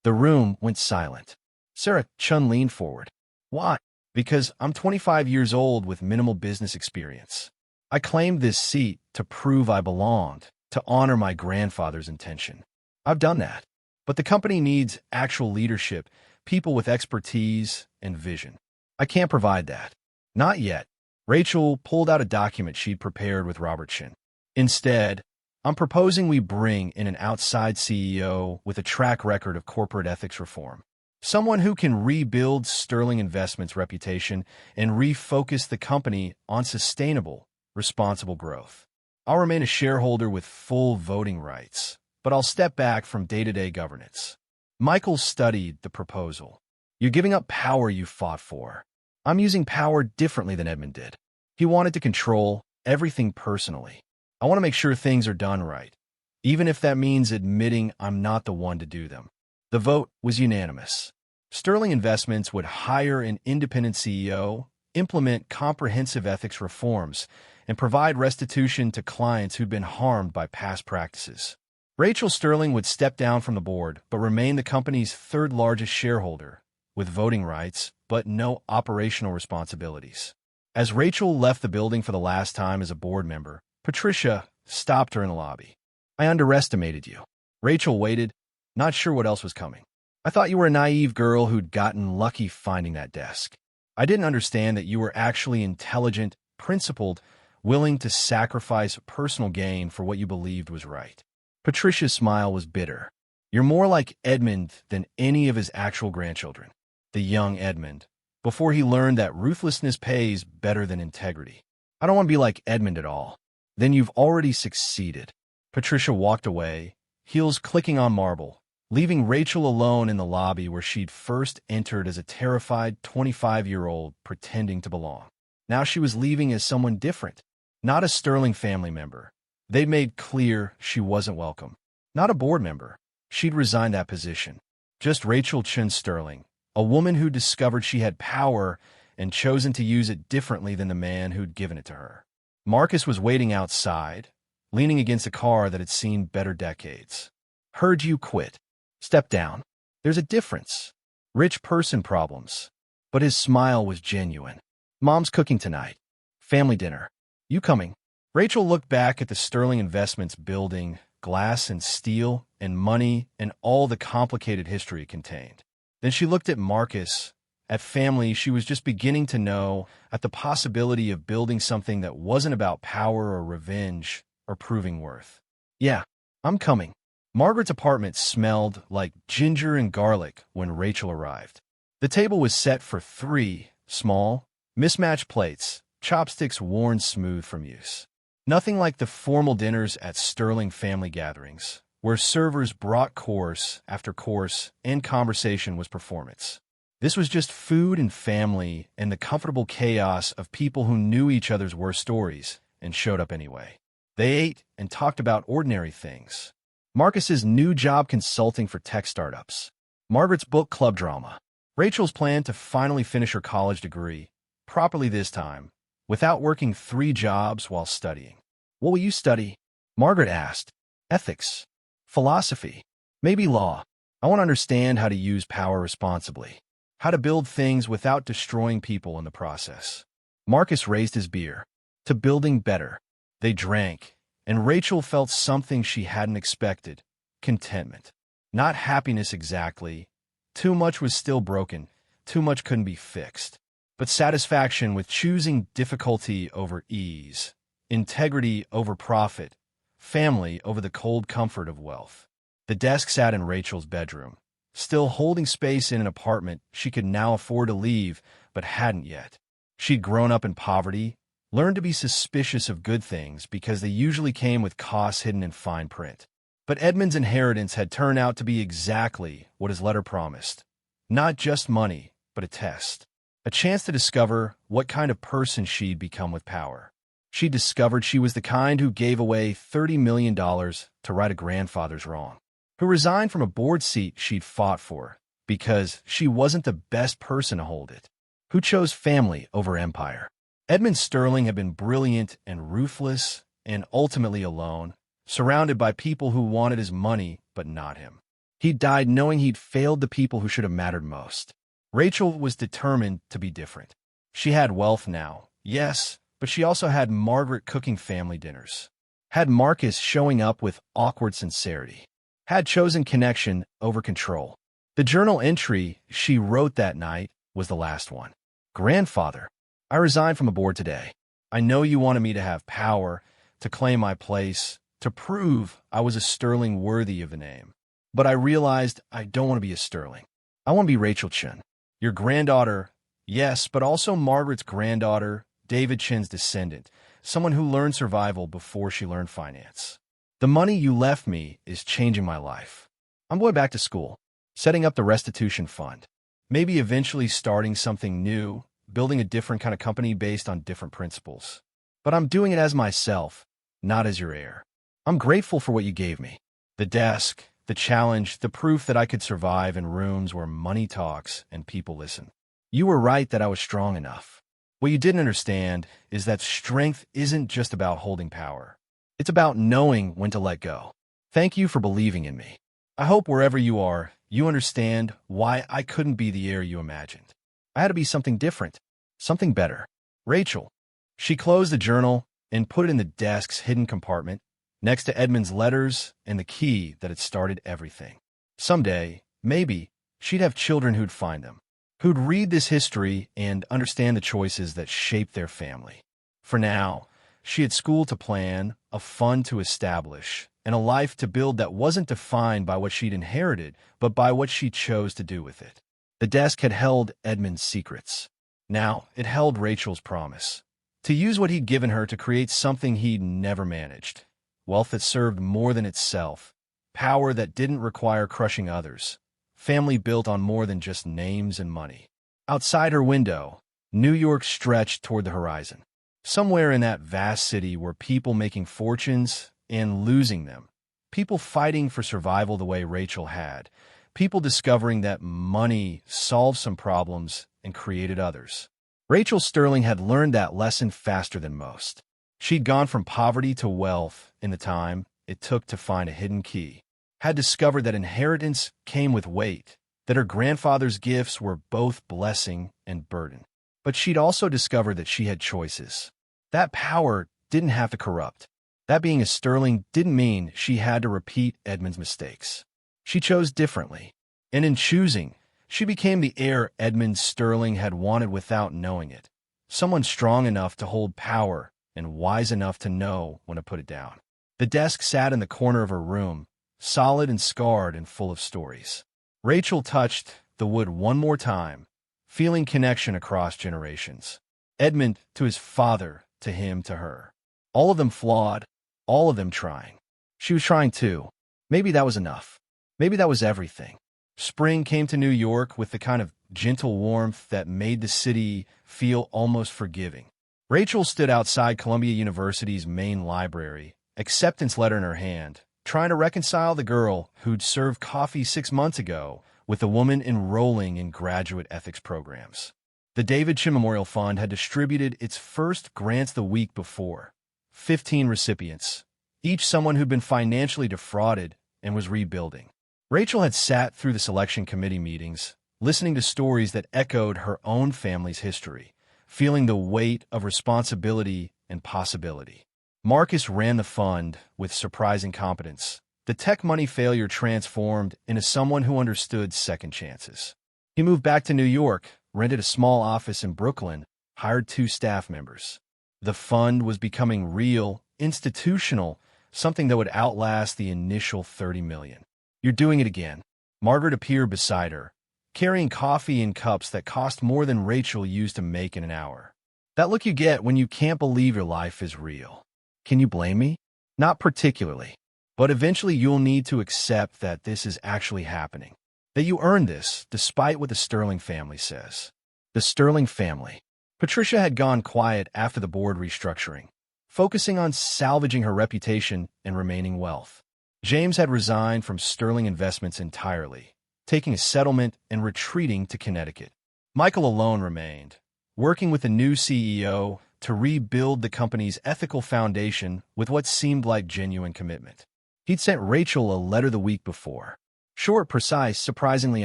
The room went silent. Sarah Chun leaned forward. "Why?" "Because I'm 25 years old with minimal business experience. I claimed this seat to prove I belonged, to honor my grandfather's intention. I've done that. But the company needs actual leadership, people with expertise and vision. I can't provide that. Not yet." Rachel pulled out a document she'd prepared with Robert Shin. "Instead, I'm proposing we bring in an outside CEO with a track record of corporate ethics reform. Someone who can rebuild Sterling Investments' reputation and refocus the company on sustainable, responsible growth. I'll remain a shareholder with full voting rights, but I'll step back from day-to-day governance." Michael studied the proposal. "You're giving up power you fought for. I'm using power differently than Edmund did. He wanted to control everything personally. I want to make sure things are done right, even if that means admitting I'm not the one to do them." The vote was unanimous. Sterling Investments would hire an independent CEO, implement comprehensive ethics reforms, and provide restitution to clients who'd been harmed by past practices. Rachel Sterling would step down from the board but remain the company's third-largest shareholder, with voting rights but no operational responsibilities. As Rachel left the building for the last time as a board member, Patricia stopped her in the lobby. I underestimated you. Rachel waited, not sure what else was coming. I thought you were a naive girl who'd gotten lucky finding that desk. I didn't understand that you were actually intelligent, principled, willing to sacrifice personal gain for what you believed was right. Patricia's smile was bitter. You're more like Edmund than any of his actual grandchildren. The young Edmund, before he learned that ruthlessness pays better than integrity. I don't want to be like Edmund at all. Then you've already succeeded. Patricia walked away, heels clicking on marble, leaving Rachel alone in the lobby where she'd first entered as a terrified 25-year-old pretending to belong. Now she was leaving as someone different, not a Sterling family member. They'd made clear she wasn't welcome. Not a board member. She'd resigned that position. Just Rachel Sterling, a woman who discovered she had power and chosen to use it differently than the man who'd given it to her. Marcus was waiting outside, leaning against a car that had seen better decades. Heard you quit. Step down. There's a difference. Rich person problems. But his smile was genuine. Mom's cooking tonight. Family dinner. You coming? Rachel looked back at the Sterling Investments building, glass and steel and money and all the complicated history it contained. Then she looked at Marcus, at family she was just beginning to know, at the possibility of building something that wasn't about power or revenge or proving worth. Yeah, I'm coming. Margaret's apartment smelled like ginger and garlic when Rachel arrived. The table was set for 3 small, mismatched plates, chopsticks worn smooth from use. Nothing like the formal dinners at Sterling family gatherings, where servers brought course after course and conversation was performance. This was just food and family and the comfortable chaos of people who knew each other's worst stories and showed up anyway. They ate and talked about ordinary things. Marcus's new job consulting for tech startups. Margaret's book club drama. Rachel's plan to finally finish her college degree, properly this time, without working 3 jobs while studying. What will you study? Margaret asked. Ethics. Philosophy. Maybe law. I want to understand how to use power responsibly. How to build things without destroying people in the process. Marcus raised his beer. To building better. They drank, and Rachel felt something she hadn't expected. Contentment. Not happiness exactly. Too much was still broken. Too much couldn't be fixed. But satisfaction with choosing difficulty over ease, integrity over profit, family over the cold comfort of wealth. The desk sat in Rachel's bedroom, still holding space in an apartment she could now afford to leave, but hadn't yet. She'd grown up in poverty, learned to be suspicious of good things because they usually came with costs hidden in fine print. But Edmund's inheritance had turned out to be exactly what his letter promised. Not just money, but a test. A chance to discover what kind of person she'd become with power. She discovered she was the kind who gave away $30 million to right a grandfather's wrong. Who resigned from a board seat she'd fought for because she wasn't the best person to hold it. Who chose family over empire. Edmund Sterling had been brilliant and ruthless and ultimately alone, surrounded by people who wanted his money but not him. He died knowing he'd failed the people who should have mattered most. Rachel was determined to be different. She had wealth now, yes, but she also had Margaret cooking family dinners. Had Marcus showing up with awkward sincerity. Had chosen connection over control. The journal entry she wrote that night was the last one. Grandfather, I resigned from a board today. I know you wanted me to have power, to claim my place, to prove I was a Sterling worthy of the name. But I realized I don't want to be a Sterling. I want to be Rachel Chen. Your granddaughter, yes, but also Margaret's granddaughter, David Chen's descendant, someone who learned survival before she learned finance. The money you left me is changing my life. I'm going back to school, setting up the restitution fund, maybe eventually starting something new, building a different kind of company based on different principles. But I'm doing it as myself, not as your heir. I'm grateful for what you gave me. The desk, the challenge, the proof that I could survive in rooms where money talks and people listen. You were right that I was strong enough. What you didn't understand is that strength isn't just about holding power. It's about knowing when to let go. Thank you for believing in me. I hope wherever you are, you understand why I couldn't be the heir you imagined. I had to be something different, something better. Rachel. She closed the journal and put it in the desk's hidden compartment, next to Edmund's letters and the key that had started everything. Someday, maybe, she'd have children who'd find them, who'd read this history and understand the choices that shaped their family. For now, she had school to plan, a fund to establish, and a life to build that wasn't defined by what she'd inherited, but by what she chose to do with it. The desk had held Edmund's secrets. Now it held Rachel's promise, to use what he'd given her to create something he'd never managed. Wealth that served more than itself, power that didn't require crushing others, family built on more than just names and money. Outside her window, New York stretched toward the horizon. Somewhere in that vast city were people making fortunes and losing them, people fighting for survival the way Rachel had, people discovering that money solved some problems and created others. Rachel Sterling had learned that lesson faster than most. She'd gone from poverty to wealth in the time it took to find a hidden key, had discovered that inheritance came with weight, that her grandfather's gifts were both blessing and burden. But she'd also discovered that she had choices. That power didn't have to corrupt. That being a Sterling didn't mean she had to repeat Edmund's mistakes. She chose differently, and in choosing, she became the heir Edmund Sterling had wanted without knowing it, someone strong enough to hold power and wise enough to know when to put it down. The desk sat in the corner of her room, solid and scarred and full of stories. Rachel touched the wood one more time, feeling connection across generations. Edmund to his father, to him, to her. All of them flawed, all of them trying. She was trying too. Maybe that was enough. Maybe that was everything. Spring came to New York with the kind of gentle warmth that made the city feel almost forgiving. Rachel stood outside Columbia University's main library, acceptance letter in her hand, trying to reconcile the girl who'd served coffee 6 months ago with a woman enrolling in graduate ethics programs. The David Chin Memorial Fund had distributed its first grants the week before. 15 recipients, each someone who'd been financially defrauded and was rebuilding. Rachel had sat through the selection committee meetings, listening to stories that echoed her own family's history, feeling the weight of responsibility and possibility. Marcus ran the fund with surprising competence. The tech money failure transformed into someone who understood second chances. He moved back to New York, rented a small office in Brooklyn, hired 2 staff members. The fund was becoming real, institutional, something that would outlast the initial $30 million. You're doing it again. Margaret appeared beside her, carrying coffee in cups that cost more than Rachel used to make in an hour. That look you get when you can't believe your life is real. Can you blame me? Not particularly. But eventually you'll need to accept that this is actually happening. That you earned this, despite what the Sterling family says. The Sterling family. Patricia had gone quiet after the board restructuring, focusing on salvaging her reputation and remaining wealth. James had resigned from Sterling Investments entirely, taking a settlement and retreating to Connecticut. Michael alone remained, working with the new CEO to rebuild the company's ethical foundation with what seemed like genuine commitment. He'd sent Rachel a letter the week before. Short, precise, surprisingly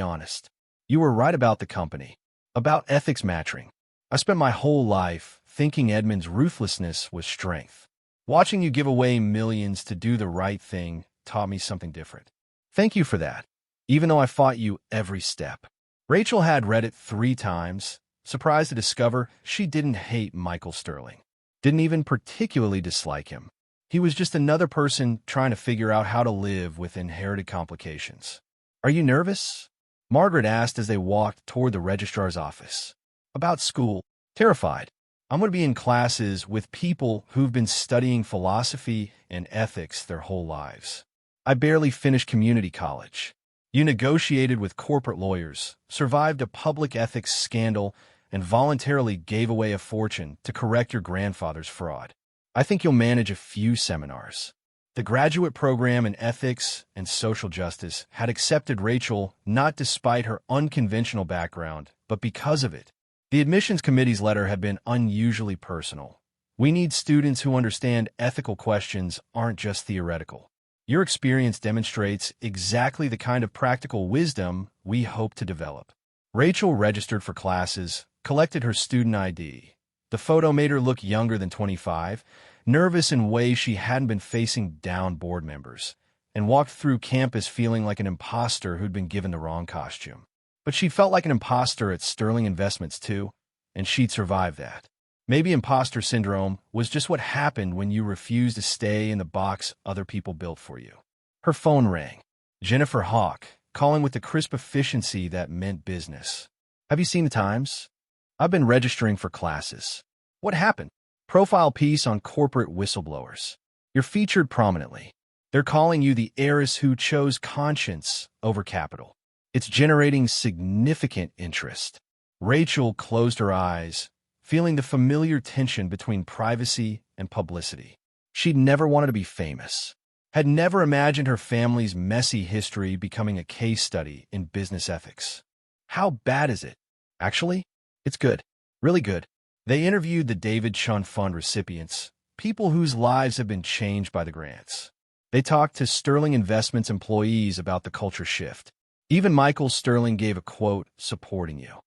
honest. You were right about the company, about ethics matching. I spent my whole life thinking Edmund's ruthlessness was strength. Watching you give away millions to do the right thing taught me something different. Thank you for that, even though I fought you every step. Rachel had read it 3 times, surprised to discover she didn't hate Michael Sterling, didn't even particularly dislike him. He was just another person trying to figure out how to live with inherited complications. Are you nervous? Margaret asked as they walked toward the registrar's office. About school. Terrified. I'm going to be in classes with people who've been studying philosophy and ethics their whole lives. I barely finished community college. You negotiated with corporate lawyers, survived a public ethics scandal, and voluntarily gave away a fortune to correct your grandfather's fraud. I think you'll manage a few seminars. The graduate program in ethics and social justice had accepted Rachel not despite her unconventional background, but because of it. The admissions committee's letter had been unusually personal. We need students who understand ethical questions aren't just theoretical. Your experience demonstrates exactly the kind of practical wisdom we hope to develop. Rachel registered for classes, collected her student ID, The photo made her look younger than 25, nervous in ways she hadn't been facing down board members, and walked through campus feeling like an imposter who'd been given the wrong costume. But she felt like an imposter at Sterling Investments too, and she'd survived that. Maybe imposter syndrome was just what happened when you refuse to stay in the box other people built for you. Her phone rang. Jennifer Hawk, calling with the crisp efficiency that meant business. Have you seen the Times? I've been registering for classes. What happened? Profile piece on corporate whistleblowers. You're featured prominently. They're calling you the heiress who chose conscience over capital. It's generating significant interest. Rachel closed her eyes, feeling the familiar tension between privacy and publicity. She'd never wanted to be famous, had never imagined her family's messy history becoming a case study in business ethics. How bad is it? Actually, it's good. Really good. They interviewed the David Chun Fund recipients, people whose lives have been changed by the grants. They talked to Sterling Investments employees about the culture shift. Even Michael Sterling gave a quote supporting you.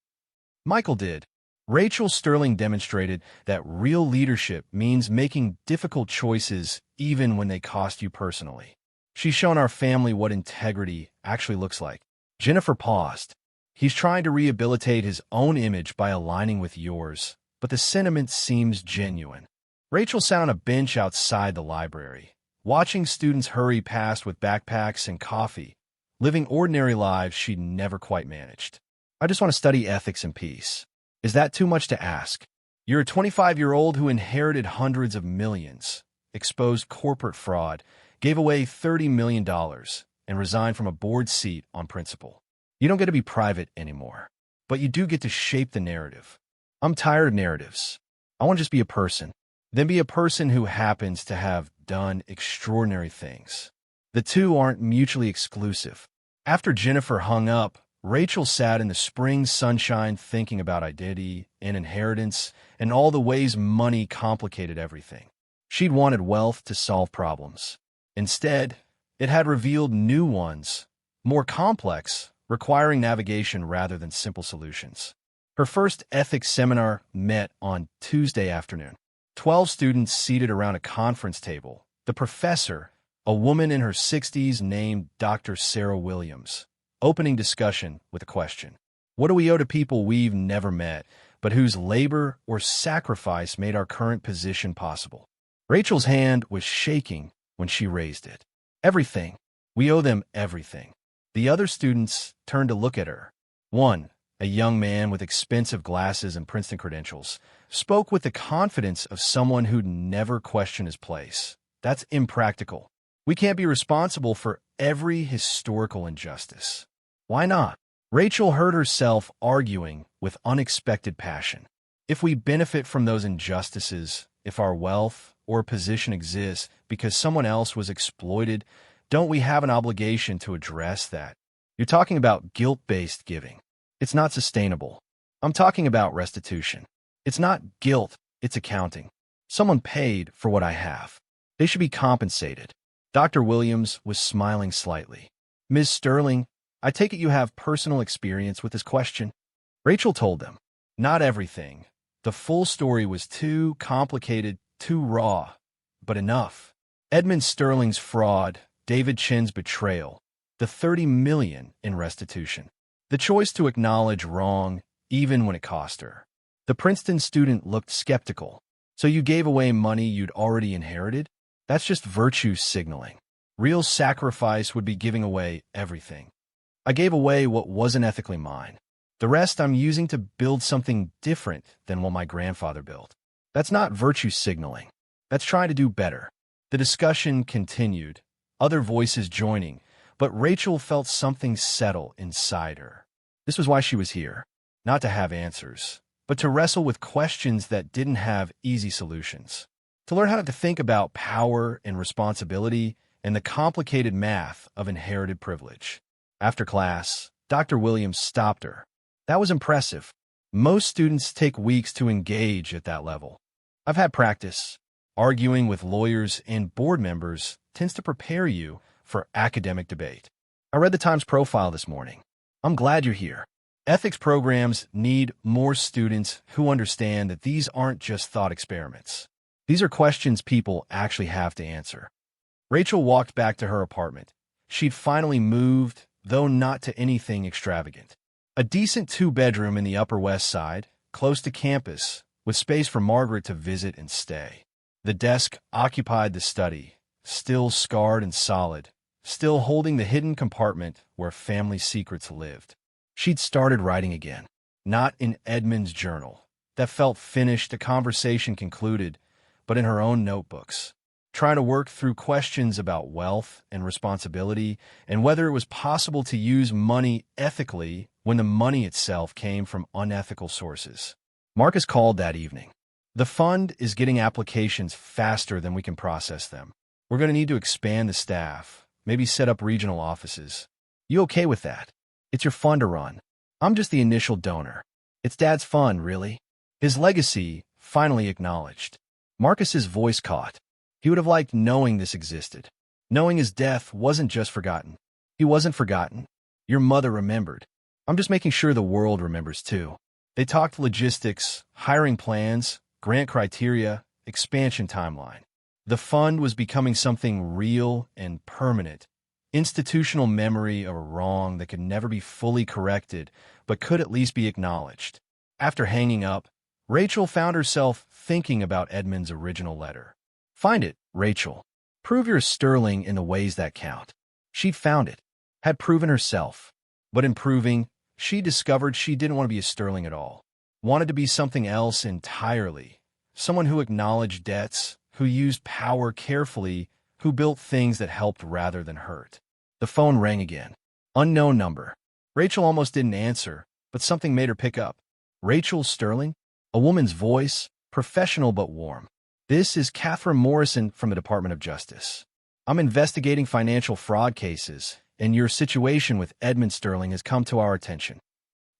Michael did. Rachel Sterling demonstrated that real leadership means making difficult choices even when they cost you personally. She's shown our family what integrity actually looks like. Jennifer paused. He's trying to rehabilitate his own image by aligning with yours, but the sentiment seems genuine. Rachel sat on a bench outside the library, watching students hurry past with backpacks and coffee, living ordinary lives she'd never quite managed. I just want to study ethics and peace. Is that too much to ask? You're a 25-year-old who inherited hundreds of millions, exposed corporate fraud, gave away $30 million, and resigned from a board seat on principle. You don't get to be private anymore, but you do get to shape the narrative. I'm tired of narratives. I want to just be a person, then be a person who happens to have done extraordinary things. The two aren't mutually exclusive. After Jennifer hung up, Rachel sat in the spring sunshine thinking about identity and inheritance and all the ways money complicated everything. She'd wanted wealth to solve problems. Instead, it had revealed new ones, more complex, requiring navigation rather than simple solutions. Her first ethics seminar met on Tuesday afternoon. 12 students seated around a conference table. The professor, a woman in her 60s named Dr. Sarah Williams, opening discussion with a question. What do we owe to people we've never met, but whose labor or sacrifice made our current position possible? Rachel's hand was shaking when she raised it. Everything. We owe them everything. The other students turned to look at her. One, a young man with expensive glasses and Princeton credentials, spoke with the confidence of someone who'd never questioned his place. That's impractical. We can't be responsible for every historical injustice. Why not? Rachel heard herself arguing with unexpected passion. If we benefit from those injustices, if our wealth or position exists because someone else was exploited, don't we have an obligation to address that? You're talking about guilt-based giving. It's not sustainable. I'm talking about restitution. It's not guilt, it's accounting. Someone paid for what I have. They should be compensated. Dr. Williams was smiling slightly. Ms. Sterling, I take it you have personal experience with this question? Rachel told them. Not everything. The full story was too complicated, too raw, but enough. Edmund Sterling's fraud, David Chin's betrayal, the $30 million in restitution. The choice to acknowledge wrong, even when it cost her. The Princeton student looked skeptical. So you gave away money you'd already inherited? That's just virtue signaling. Real sacrifice would be giving away everything. I gave away what wasn't ethically mine. The rest I'm using to build something different than what my grandfather built. That's not virtue signaling. That's trying to do better. The discussion continued, other voices joining, but Rachel felt something settle inside her. This was why she was here, not to have answers, but to wrestle with questions that didn't have easy solutions. To learn how to think about power and responsibility and the complicated math of inherited privilege. After class, Dr. Williams stopped her. That was impressive. Most students take weeks to engage at that level. I've had practice. Arguing with lawyers and board members tends to prepare you for academic debate. I read the Times profile this morning. I'm glad you're here. Ethics programs need more students who understand that these aren't just thought experiments. These are questions people actually have to answer. Rachel walked back to her apartment. She'd finally moved, though not to anything extravagant. A decent two-bedroom in the Upper West Side, close to campus, with space for Margaret to visit and stay. The desk occupied the study, still scarred and solid, still holding the hidden compartment where family secrets lived. She'd started writing again, not in Edmund's journal. That felt finished, a conversation concluded, but in her own notebooks, trying to work through questions about wealth and responsibility and whether it was possible to use money ethically when the money itself came from unethical sources. Marcus called that evening. The fund is getting applications faster than we can process them. We're going to need to expand the staff, maybe set up regional offices. You okay with that? It's your fund to run. I'm just the initial donor. It's Dad's fund, really. His legacy finally acknowledged. Marcus's voice caught. He would have liked knowing this existed. Knowing his death wasn't just forgotten. He wasn't forgotten. Your mother remembered. I'm just making sure the world remembers too. They talked logistics, hiring plans, grant criteria, expansion timeline. The fund was becoming something real and permanent. Institutional memory of a wrong that could never be fully corrected, but could at least be acknowledged. After hanging up, Rachel found herself thinking about Edmund's original letter. Find it, Rachel. Prove you're a Sterling in the ways that count. She'd found it, had proven herself. But in proving, she discovered she didn't want to be a Sterling at all. Wanted to be something else entirely. Someone who acknowledged debts, who used power carefully, who built things that helped rather than hurt. The phone rang again. Unknown number. Rachel almost didn't answer, but something made her pick up. Rachel Sterling? A woman's voice, professional but warm. This is Catherine Morrison from the Department of Justice. I'm investigating financial fraud cases, and your situation with Edmund Sterling has come to our attention.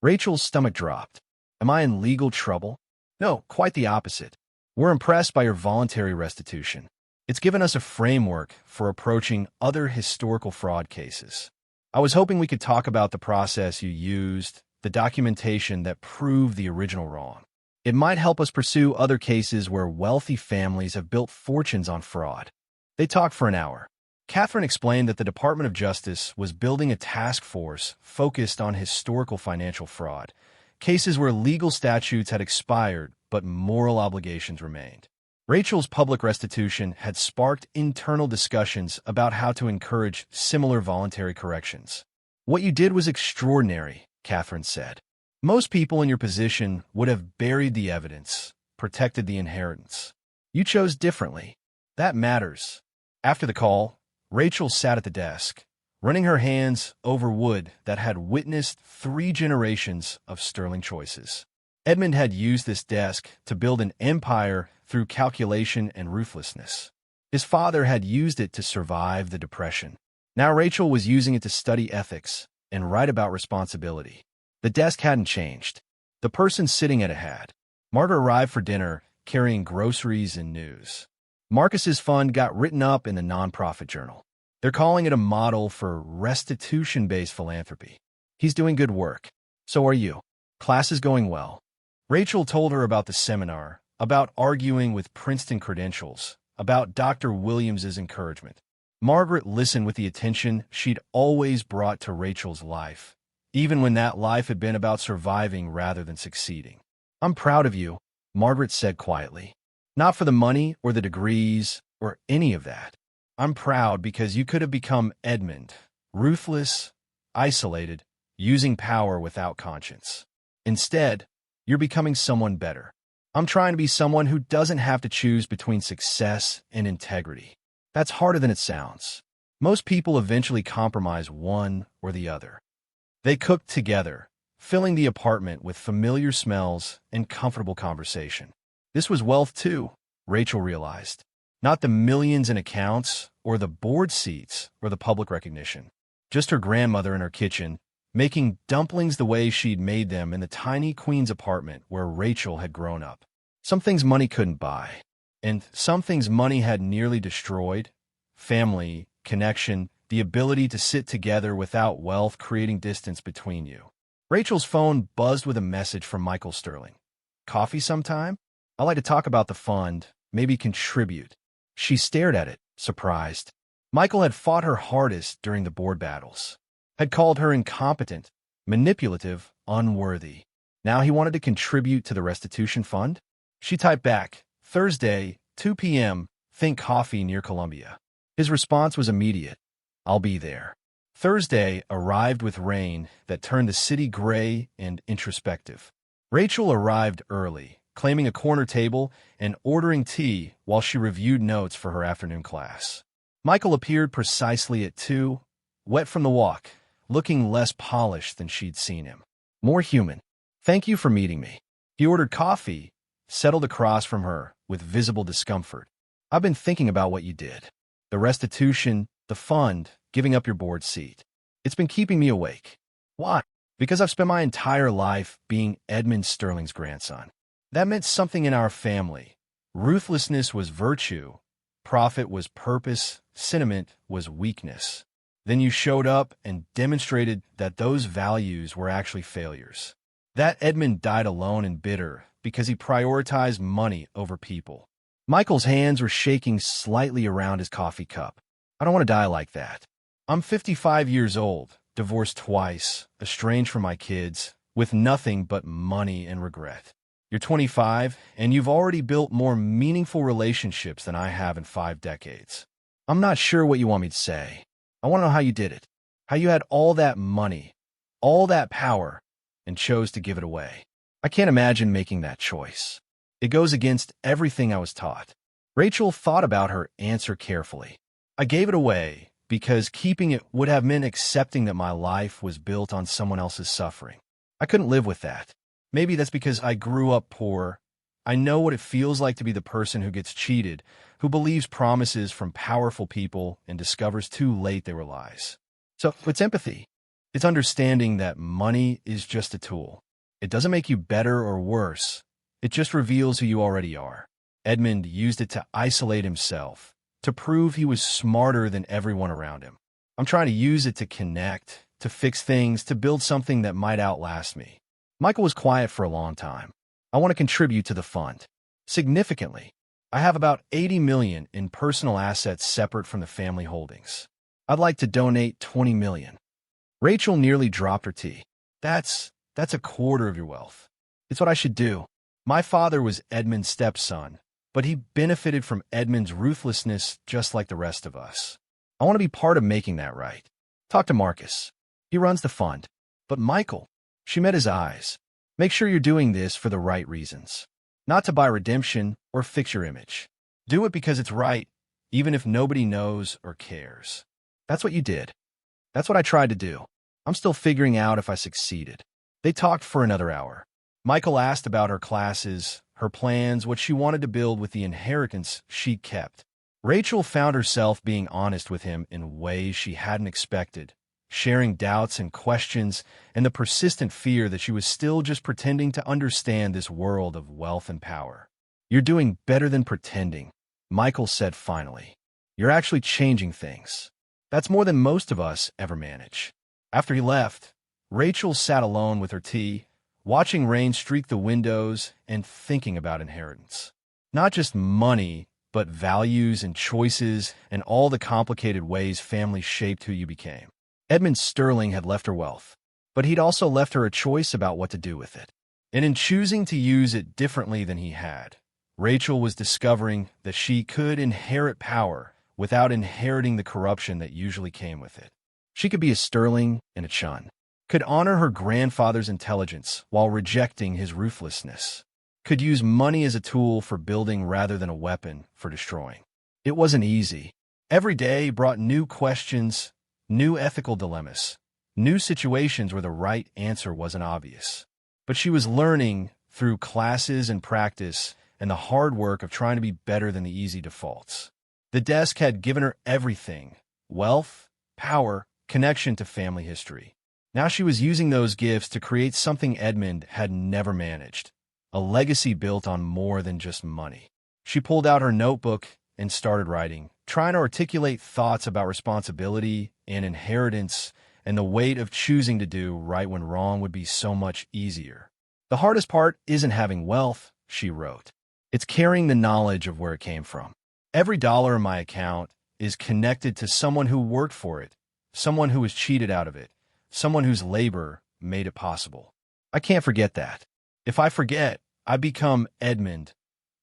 Rachel's stomach dropped. Am I in legal trouble? No, quite the opposite. We're impressed by your voluntary restitution. It's given us a framework for approaching other historical fraud cases. I was hoping we could talk about the process you used, the documentation that proved the original wrong. It might help us pursue other cases where wealthy families have built fortunes on fraud. They talked for an hour. Catherine explained that the Department of Justice was building a task force focused on historical financial fraud, cases where legal statutes had expired but moral obligations remained. Rachel's public restitution had sparked internal discussions about how to encourage similar voluntary corrections. What you did was extraordinary, Catherine said. Most people in your position would have buried the evidence, protected the inheritance. You chose differently. That matters. After the call, Rachel sat at the desk, running her hands over wood that had witnessed 3 generations of Sterling choices. Edmund had used this desk to build an empire through calculation and ruthlessness. His father had used it to survive the Depression. Now Rachel was using it to study ethics and write about responsibility. The desk hadn't changed. The person sitting at it had. Margaret arrived for dinner, carrying groceries and news. Marcus's fund got written up in the nonprofit journal. They're calling it a model for restitution-based philanthropy. He's doing good work. So are you. Class is going well. Rachel told her about the seminar, about arguing with Princeton credentials, about Dr. Williams's encouragement. Margaret listened with the attention she'd always brought to Rachel's life, even when that life had been about surviving rather than succeeding. I'm proud of you, Margaret said quietly. Not for the money or the degrees or any of that. I'm proud because you could have become Edmund, ruthless, isolated, using power without conscience. Instead, you're becoming someone better. I'm trying to be someone who doesn't have to choose between success and integrity. That's harder than it sounds. Most people eventually compromise one or the other. They cooked together, filling the apartment with familiar smells and comfortable conversation. This was wealth too, Rachel realized. Not the millions in accounts or the board seats or the public recognition. Just her grandmother in her kitchen, making dumplings the way she'd made them in the tiny Queen's apartment where Rachel had grown up. Some things money couldn't buy, and some things money had nearly destroyed. Family, connection, the ability to sit together without wealth creating distance between you. Rachel's phone buzzed with a message from Michael Sterling. Coffee sometime? I'd like to talk about the fund, maybe contribute. She stared at it, surprised. Michael had fought her hardest during the board battles, had called her incompetent, manipulative, unworthy. Now he wanted to contribute to the restitution fund? She typed back, Thursday, 2 p.m., think coffee near Columbia. His response was immediate. I'll be there. Thursday arrived with rain that turned the city gray and introspective. Rachel arrived early, claiming a corner table and ordering tea while she reviewed notes for her afternoon class. Michael appeared precisely at 2, wet from the walk, looking less polished than she'd seen him. More human. Thank you for meeting me. He ordered coffee, settled across from her with visible discomfort. I've been thinking about what you did. The restitution, the fund, giving up your board seat. It's been keeping me awake. Why? Because I've spent my entire life being Edmund Sterling's grandson. That meant something in our family. Ruthlessness was virtue. Profit was purpose. Sentiment was weakness. Then you showed up and demonstrated that those values were actually failures. That Edmund died alone and bitter because he prioritized money over people. Michael's hands were shaking slightly around his coffee cup. I don't want to die like that. I'm 55 years old, divorced twice, estranged from my kids, with nothing but money and regret. You're 25, and you've already built more meaningful relationships than I have in 5 decades. I'm not sure what you want me to say. I want to know how you did it, how you had all that money, all that power, and chose to give it away. I can't imagine making that choice. It goes against everything I was taught. Rachel thought about her answer carefully. I gave it away because keeping it would have meant accepting that my life was built on someone else's suffering. I couldn't live with that. Maybe that's because I grew up poor. I know what it feels like to be the person who gets cheated, who believes promises from powerful people and discovers too late they were lies. So it's empathy. It's understanding that money is just a tool. It doesn't make you better or worse. It just reveals who you already are. Edmund used it to isolate himself, to prove he was smarter than everyone around him. I'm trying to use it to connect, to fix things, to build something that might outlast me. Michael was quiet for a long time. I want to contribute to the fund. Significantly. I have about $80 million in personal assets separate from the family holdings. I'd like to donate $20 million. Rachel nearly dropped her tea. That's a quarter of your wealth. It's what I should do. My father was Edmund's stepson, but he benefited from Edmund's ruthlessness just like the rest of us. I want to be part of making that right. Talk to Marcus. He runs the fund. But Michael, she met his eyes. Make sure you're doing this for the right reasons. Not to buy redemption or fix your image. Do it because it's right, even if nobody knows or cares. That's what you did. That's what I tried to do. I'm still figuring out if I succeeded. They talked for another hour. Michael asked about her classes, her plans, what she wanted to build with the inheritance she kept. Rachel found herself being honest with him in ways she hadn't expected, sharing doubts and questions and the persistent fear that she was still just pretending to understand this world of wealth and power. You're doing better than pretending, Michael said finally. You're actually changing things. That's more than most of us ever manage. After he left, Rachel sat alone with her tea, watching rain streak the windows and thinking about inheritance. Not just money, but values and choices and all the complicated ways family shaped who you became. Edmund Sterling had left her wealth, but he'd also left her a choice about what to do with it. And in choosing to use it differently than he had, Rachel was discovering that she could inherit power without inheriting the corruption that usually came with it. She could be a Sterling and a Chun, could honor her grandfather's intelligence while rejecting his ruthlessness, could use money as a tool for building rather than a weapon for destroying. It wasn't easy. Every day brought new questions, new ethical dilemmas, new situations where the right answer wasn't obvious. But she was learning through classes and practice and the hard work of trying to be better than the easy defaults. The desk had given her everything: wealth, power, connection to family history. Now she was using those gifts to create something Edmund had never managed, a legacy built on more than just money. She pulled out her notebook and started writing, trying to articulate thoughts about responsibility and inheritance and the weight of choosing to do right when wrong would be so much easier. The hardest part isn't having wealth, she wrote. It's carrying the knowledge of where it came from. Every dollar in my account is connected to someone who worked for it, someone who was cheated out of it, someone whose labor made it possible. I can't forget that. If I forget, I become Edmund,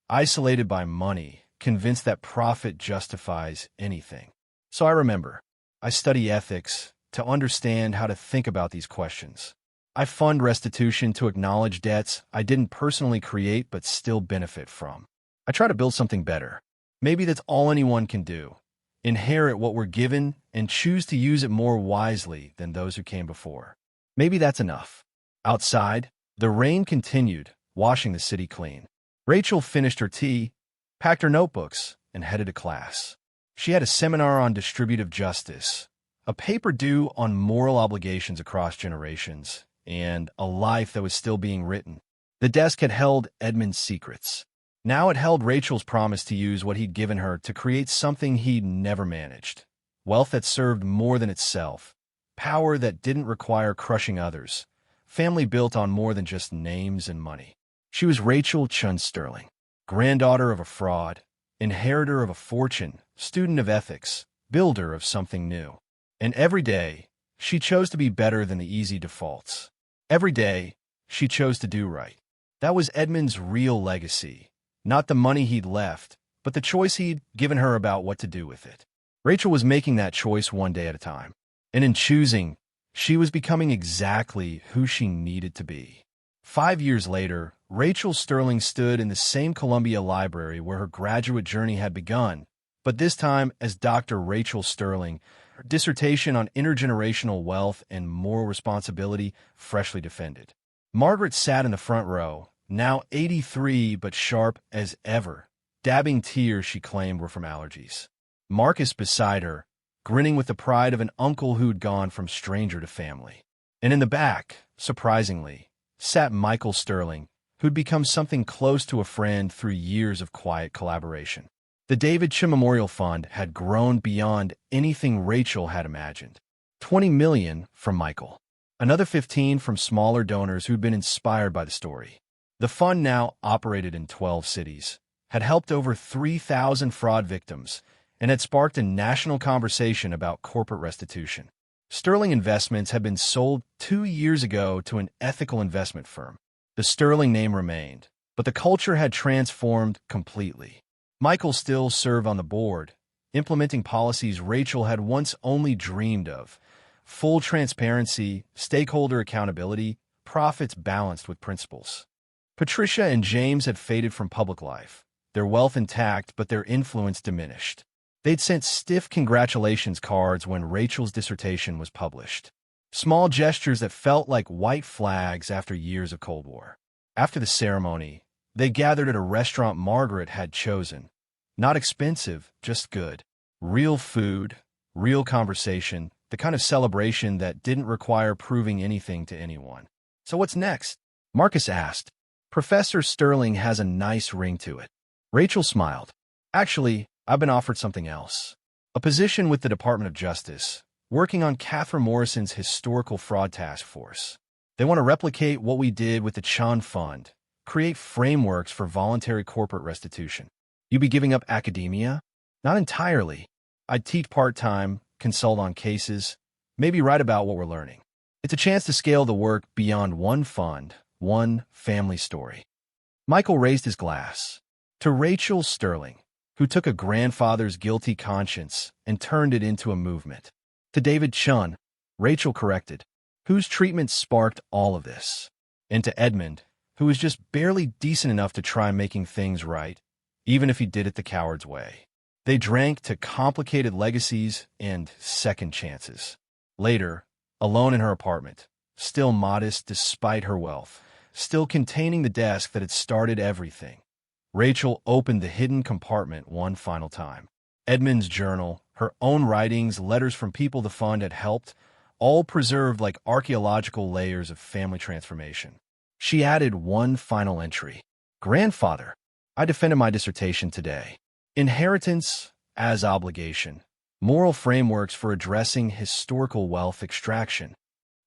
isolated by money, convinced that profit justifies anything. So I remember, I study ethics to understand how to think about these questions. I fund restitution to acknowledge debts I didn't personally create but still benefit from. I try to build something better. Maybe that's all anyone can do. Inherit what we're given and choose to use it more wisely than those who came before. Maybe that's enough. Outside, the rain continued, washing the city clean. Rachel finished her tea, packed her notebooks, and headed to class. She had a seminar on distributive justice, a paper due on moral obligations across generations, and a life that was still being written. The desk had held Edmund's secrets. Now it held Rachel's promise to use what he'd given her to create something he'd never managed. Wealth that served more than itself. Power that didn't require crushing others. Family built on more than just names and money. She was Rachel Chun Sterling, granddaughter of a fraud, inheritor of a fortune, student of ethics, builder of something new. And every day, she chose to be better than the easy defaults. Every day, she chose to do right. That was Edmund's real legacy. Not the money he'd left, but the choice he'd given her about what to do with it. Rachel was making that choice one day at a time. And in choosing, she was becoming exactly who she needed to be. 5 years later, Rachel Sterling stood in the same Columbia Library where her graduate journey had begun, but this time as Dr. Rachel Sterling, her dissertation on intergenerational wealth and moral responsibility freshly defended. Margaret sat in the front row, now 83 but sharp as ever, dabbing tears she claimed were from allergies. Marcus beside her, grinning with the pride of an uncle who'd gone from stranger to family. And in the back, surprisingly, sat Michael Sterling, who'd become something close to a friend through years of quiet collaboration. The David Ch. Memorial Fund had grown beyond anything Rachel had imagined. $20 million from Michael. Another 15 from smaller donors who'd been inspired by the story. The fund now operated in 12 cities, had helped over 3,000 fraud victims, and had sparked a national conversation about corporate restitution. Sterling Investments had been sold 2 years ago to an ethical investment firm. The Sterling name remained, but the culture had transformed completely. Michael still served on the board, implementing policies Rachel had once only dreamed of. Full transparency, stakeholder accountability, profits balanced with principles. Patricia and James had faded from public life, their wealth intact but their influence diminished. They'd sent stiff congratulations cards when Rachel's dissertation was published. Small gestures that felt like white flags after years of Cold War. After the ceremony, they gathered at a restaurant Margaret had chosen. Not expensive, just good. Real food, real conversation, the kind of celebration that didn't require proving anything to anyone. So what's next? Marcus asked. Professor Sterling has a nice ring to it. Rachel smiled. Actually, I've been offered something else. A position with the Department of Justice, working on Catherine Morrison's historical fraud task force. They want to replicate what we did with the Chan Fund, create frameworks for voluntary corporate restitution. You be giving up academia? Not entirely. I'd teach part-time, consult on cases, maybe write about what we're learning. It's a chance to scale the work beyond one fund, one family story. Michael raised his glass. To Rachel Sterling, who took a grandfather's guilty conscience and turned it into a movement. To David Chun, Rachel corrected, whose treatment sparked all of this. And to Edmund, who was just barely decent enough to try making things right, even if he did it the coward's way. They drank to complicated legacies and second chances. Later, alone in her apartment, still modest despite her wealth, still containing the desk that had started everything, Rachel opened the hidden compartment one final time. Edmund's journal, her own writings, letters from people the fund had helped, all preserved like archaeological layers of family transformation. She added one final entry. Grandfather, I defended my dissertation today. Inheritance as obligation. Moral Frameworks for Addressing Historical Wealth Extraction.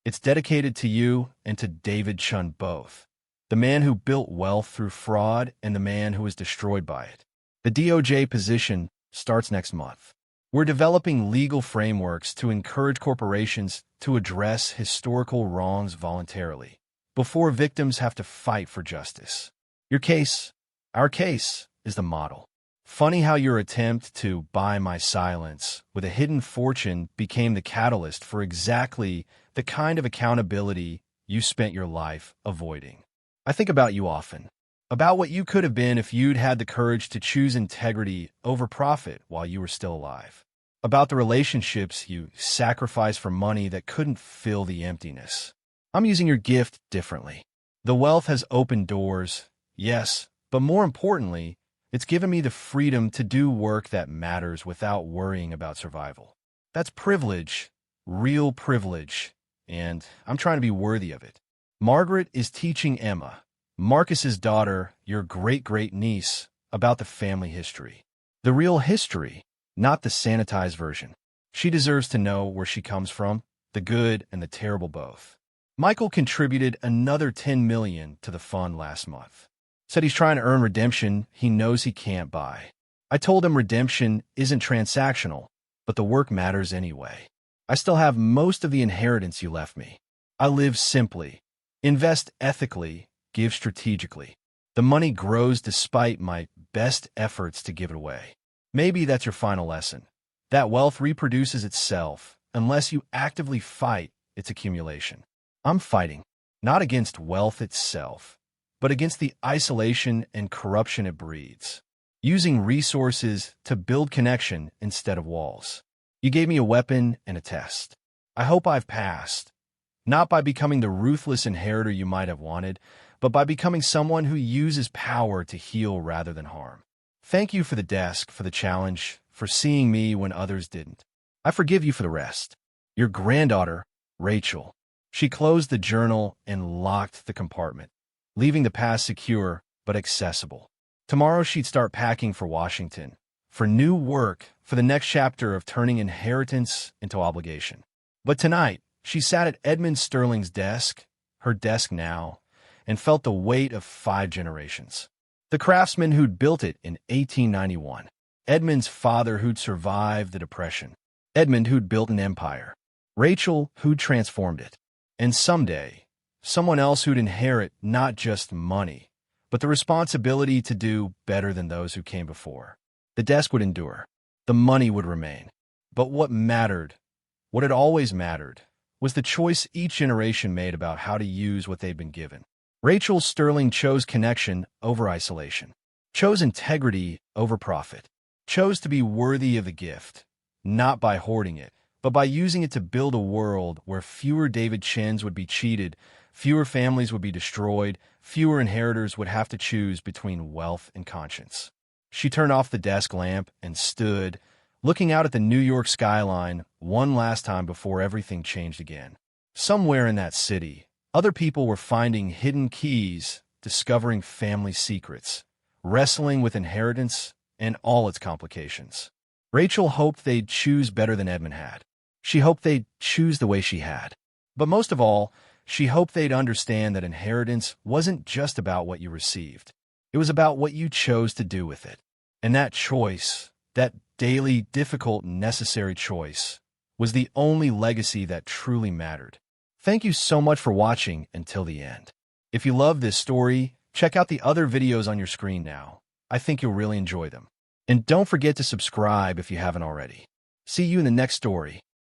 It's dedicated to you and to David Chun both, the man who built wealth through fraud and the man who was destroyed by it. The DOJ position starts next month. We're developing legal frameworks to encourage corporations to address historical wrongs voluntarily, before victims have to fight for justice. Our case, is the model. Funny how your attempt to buy my silence with a hidden fortune became the catalyst for exactly the kind of accountability you spent your life avoiding. I think about you often, about what you could have been if you'd had the courage to choose integrity over profit while you were still alive, about the relationships you sacrificed for money that couldn't fill the emptiness. I'm using your gift differently. The wealth has opened doors, yes, but more importantly, it's given me the freedom to do work that matters without worrying about survival. That's privilege, real privilege, and I'm trying to be worthy of it. Margaret is teaching Emma, Marcus's daughter, your great-great-niece, about the family history. The real history, not the sanitized version. She deserves to know where she comes from, the good and the terrible both. Michael contributed another $10 million to the fund last month. Said he's trying to earn redemption he knows he can't buy. I told him redemption isn't transactional, but the work matters anyway. I still have most of the inheritance you left me. I live simply, invest ethically, give strategically. The money grows despite my best efforts to give it away. Maybe that's your final lesson. That wealth reproduces itself unless you actively fight its accumulation. I'm fighting, not against wealth itself, but against the isolation and corruption it breeds, using resources to build connection instead of walls. You gave me a weapon and a test. I hope I've passed, not by becoming the ruthless inheritor you might have wanted, but by becoming someone who uses power to heal rather than harm. Thank you for the desk, for the challenge, for seeing me when others didn't. I forgive you for the rest. Your granddaughter, Rachel. She closed the journal and locked the compartment, leaving the past secure but accessible. Tomorrow she'd start packing for Washington, for new work, for the next chapter of turning inheritance into obligation. But tonight, she sat at Edmund Sterling's desk, her desk now, and felt the weight of 5 generations. The craftsman who'd built it in 1891. Edmund's father who'd survived the Depression. Edmund who'd built an empire. Rachel who'd transformed it. And someday, someone else who'd inherit not just money, but the responsibility to do better than those who came before. The desk would endure. The money would remain. But what mattered, what had always mattered, was the choice each generation made about how to use what they'd been given. Rachel Sterling chose connection over isolation, chose integrity over profit, chose to be worthy of the gift, not by hoarding it, but by using it to build a world where fewer David Chins would be cheated, fewer families would be destroyed, fewer inheritors would have to choose between wealth and conscience. She turned off the desk lamp and stood, looking out at the New York skyline one last time before everything changed again. Somewhere in that city, other people were finding hidden keys, discovering family secrets, wrestling with inheritance and all its complications. Rachel hoped they'd choose better than Edmund had. She hoped they'd choose the way she had. But most of all, she hoped they'd understand that inheritance wasn't just about what you received. It was about what you chose to do with it. And that choice, that daily, difficult, necessary choice, was the only legacy that truly mattered. Thank you so much for watching until the end. If you love this story, check out the other videos on your screen now. I think you'll really enjoy them. And don't forget to subscribe if you haven't already. See you in the next story.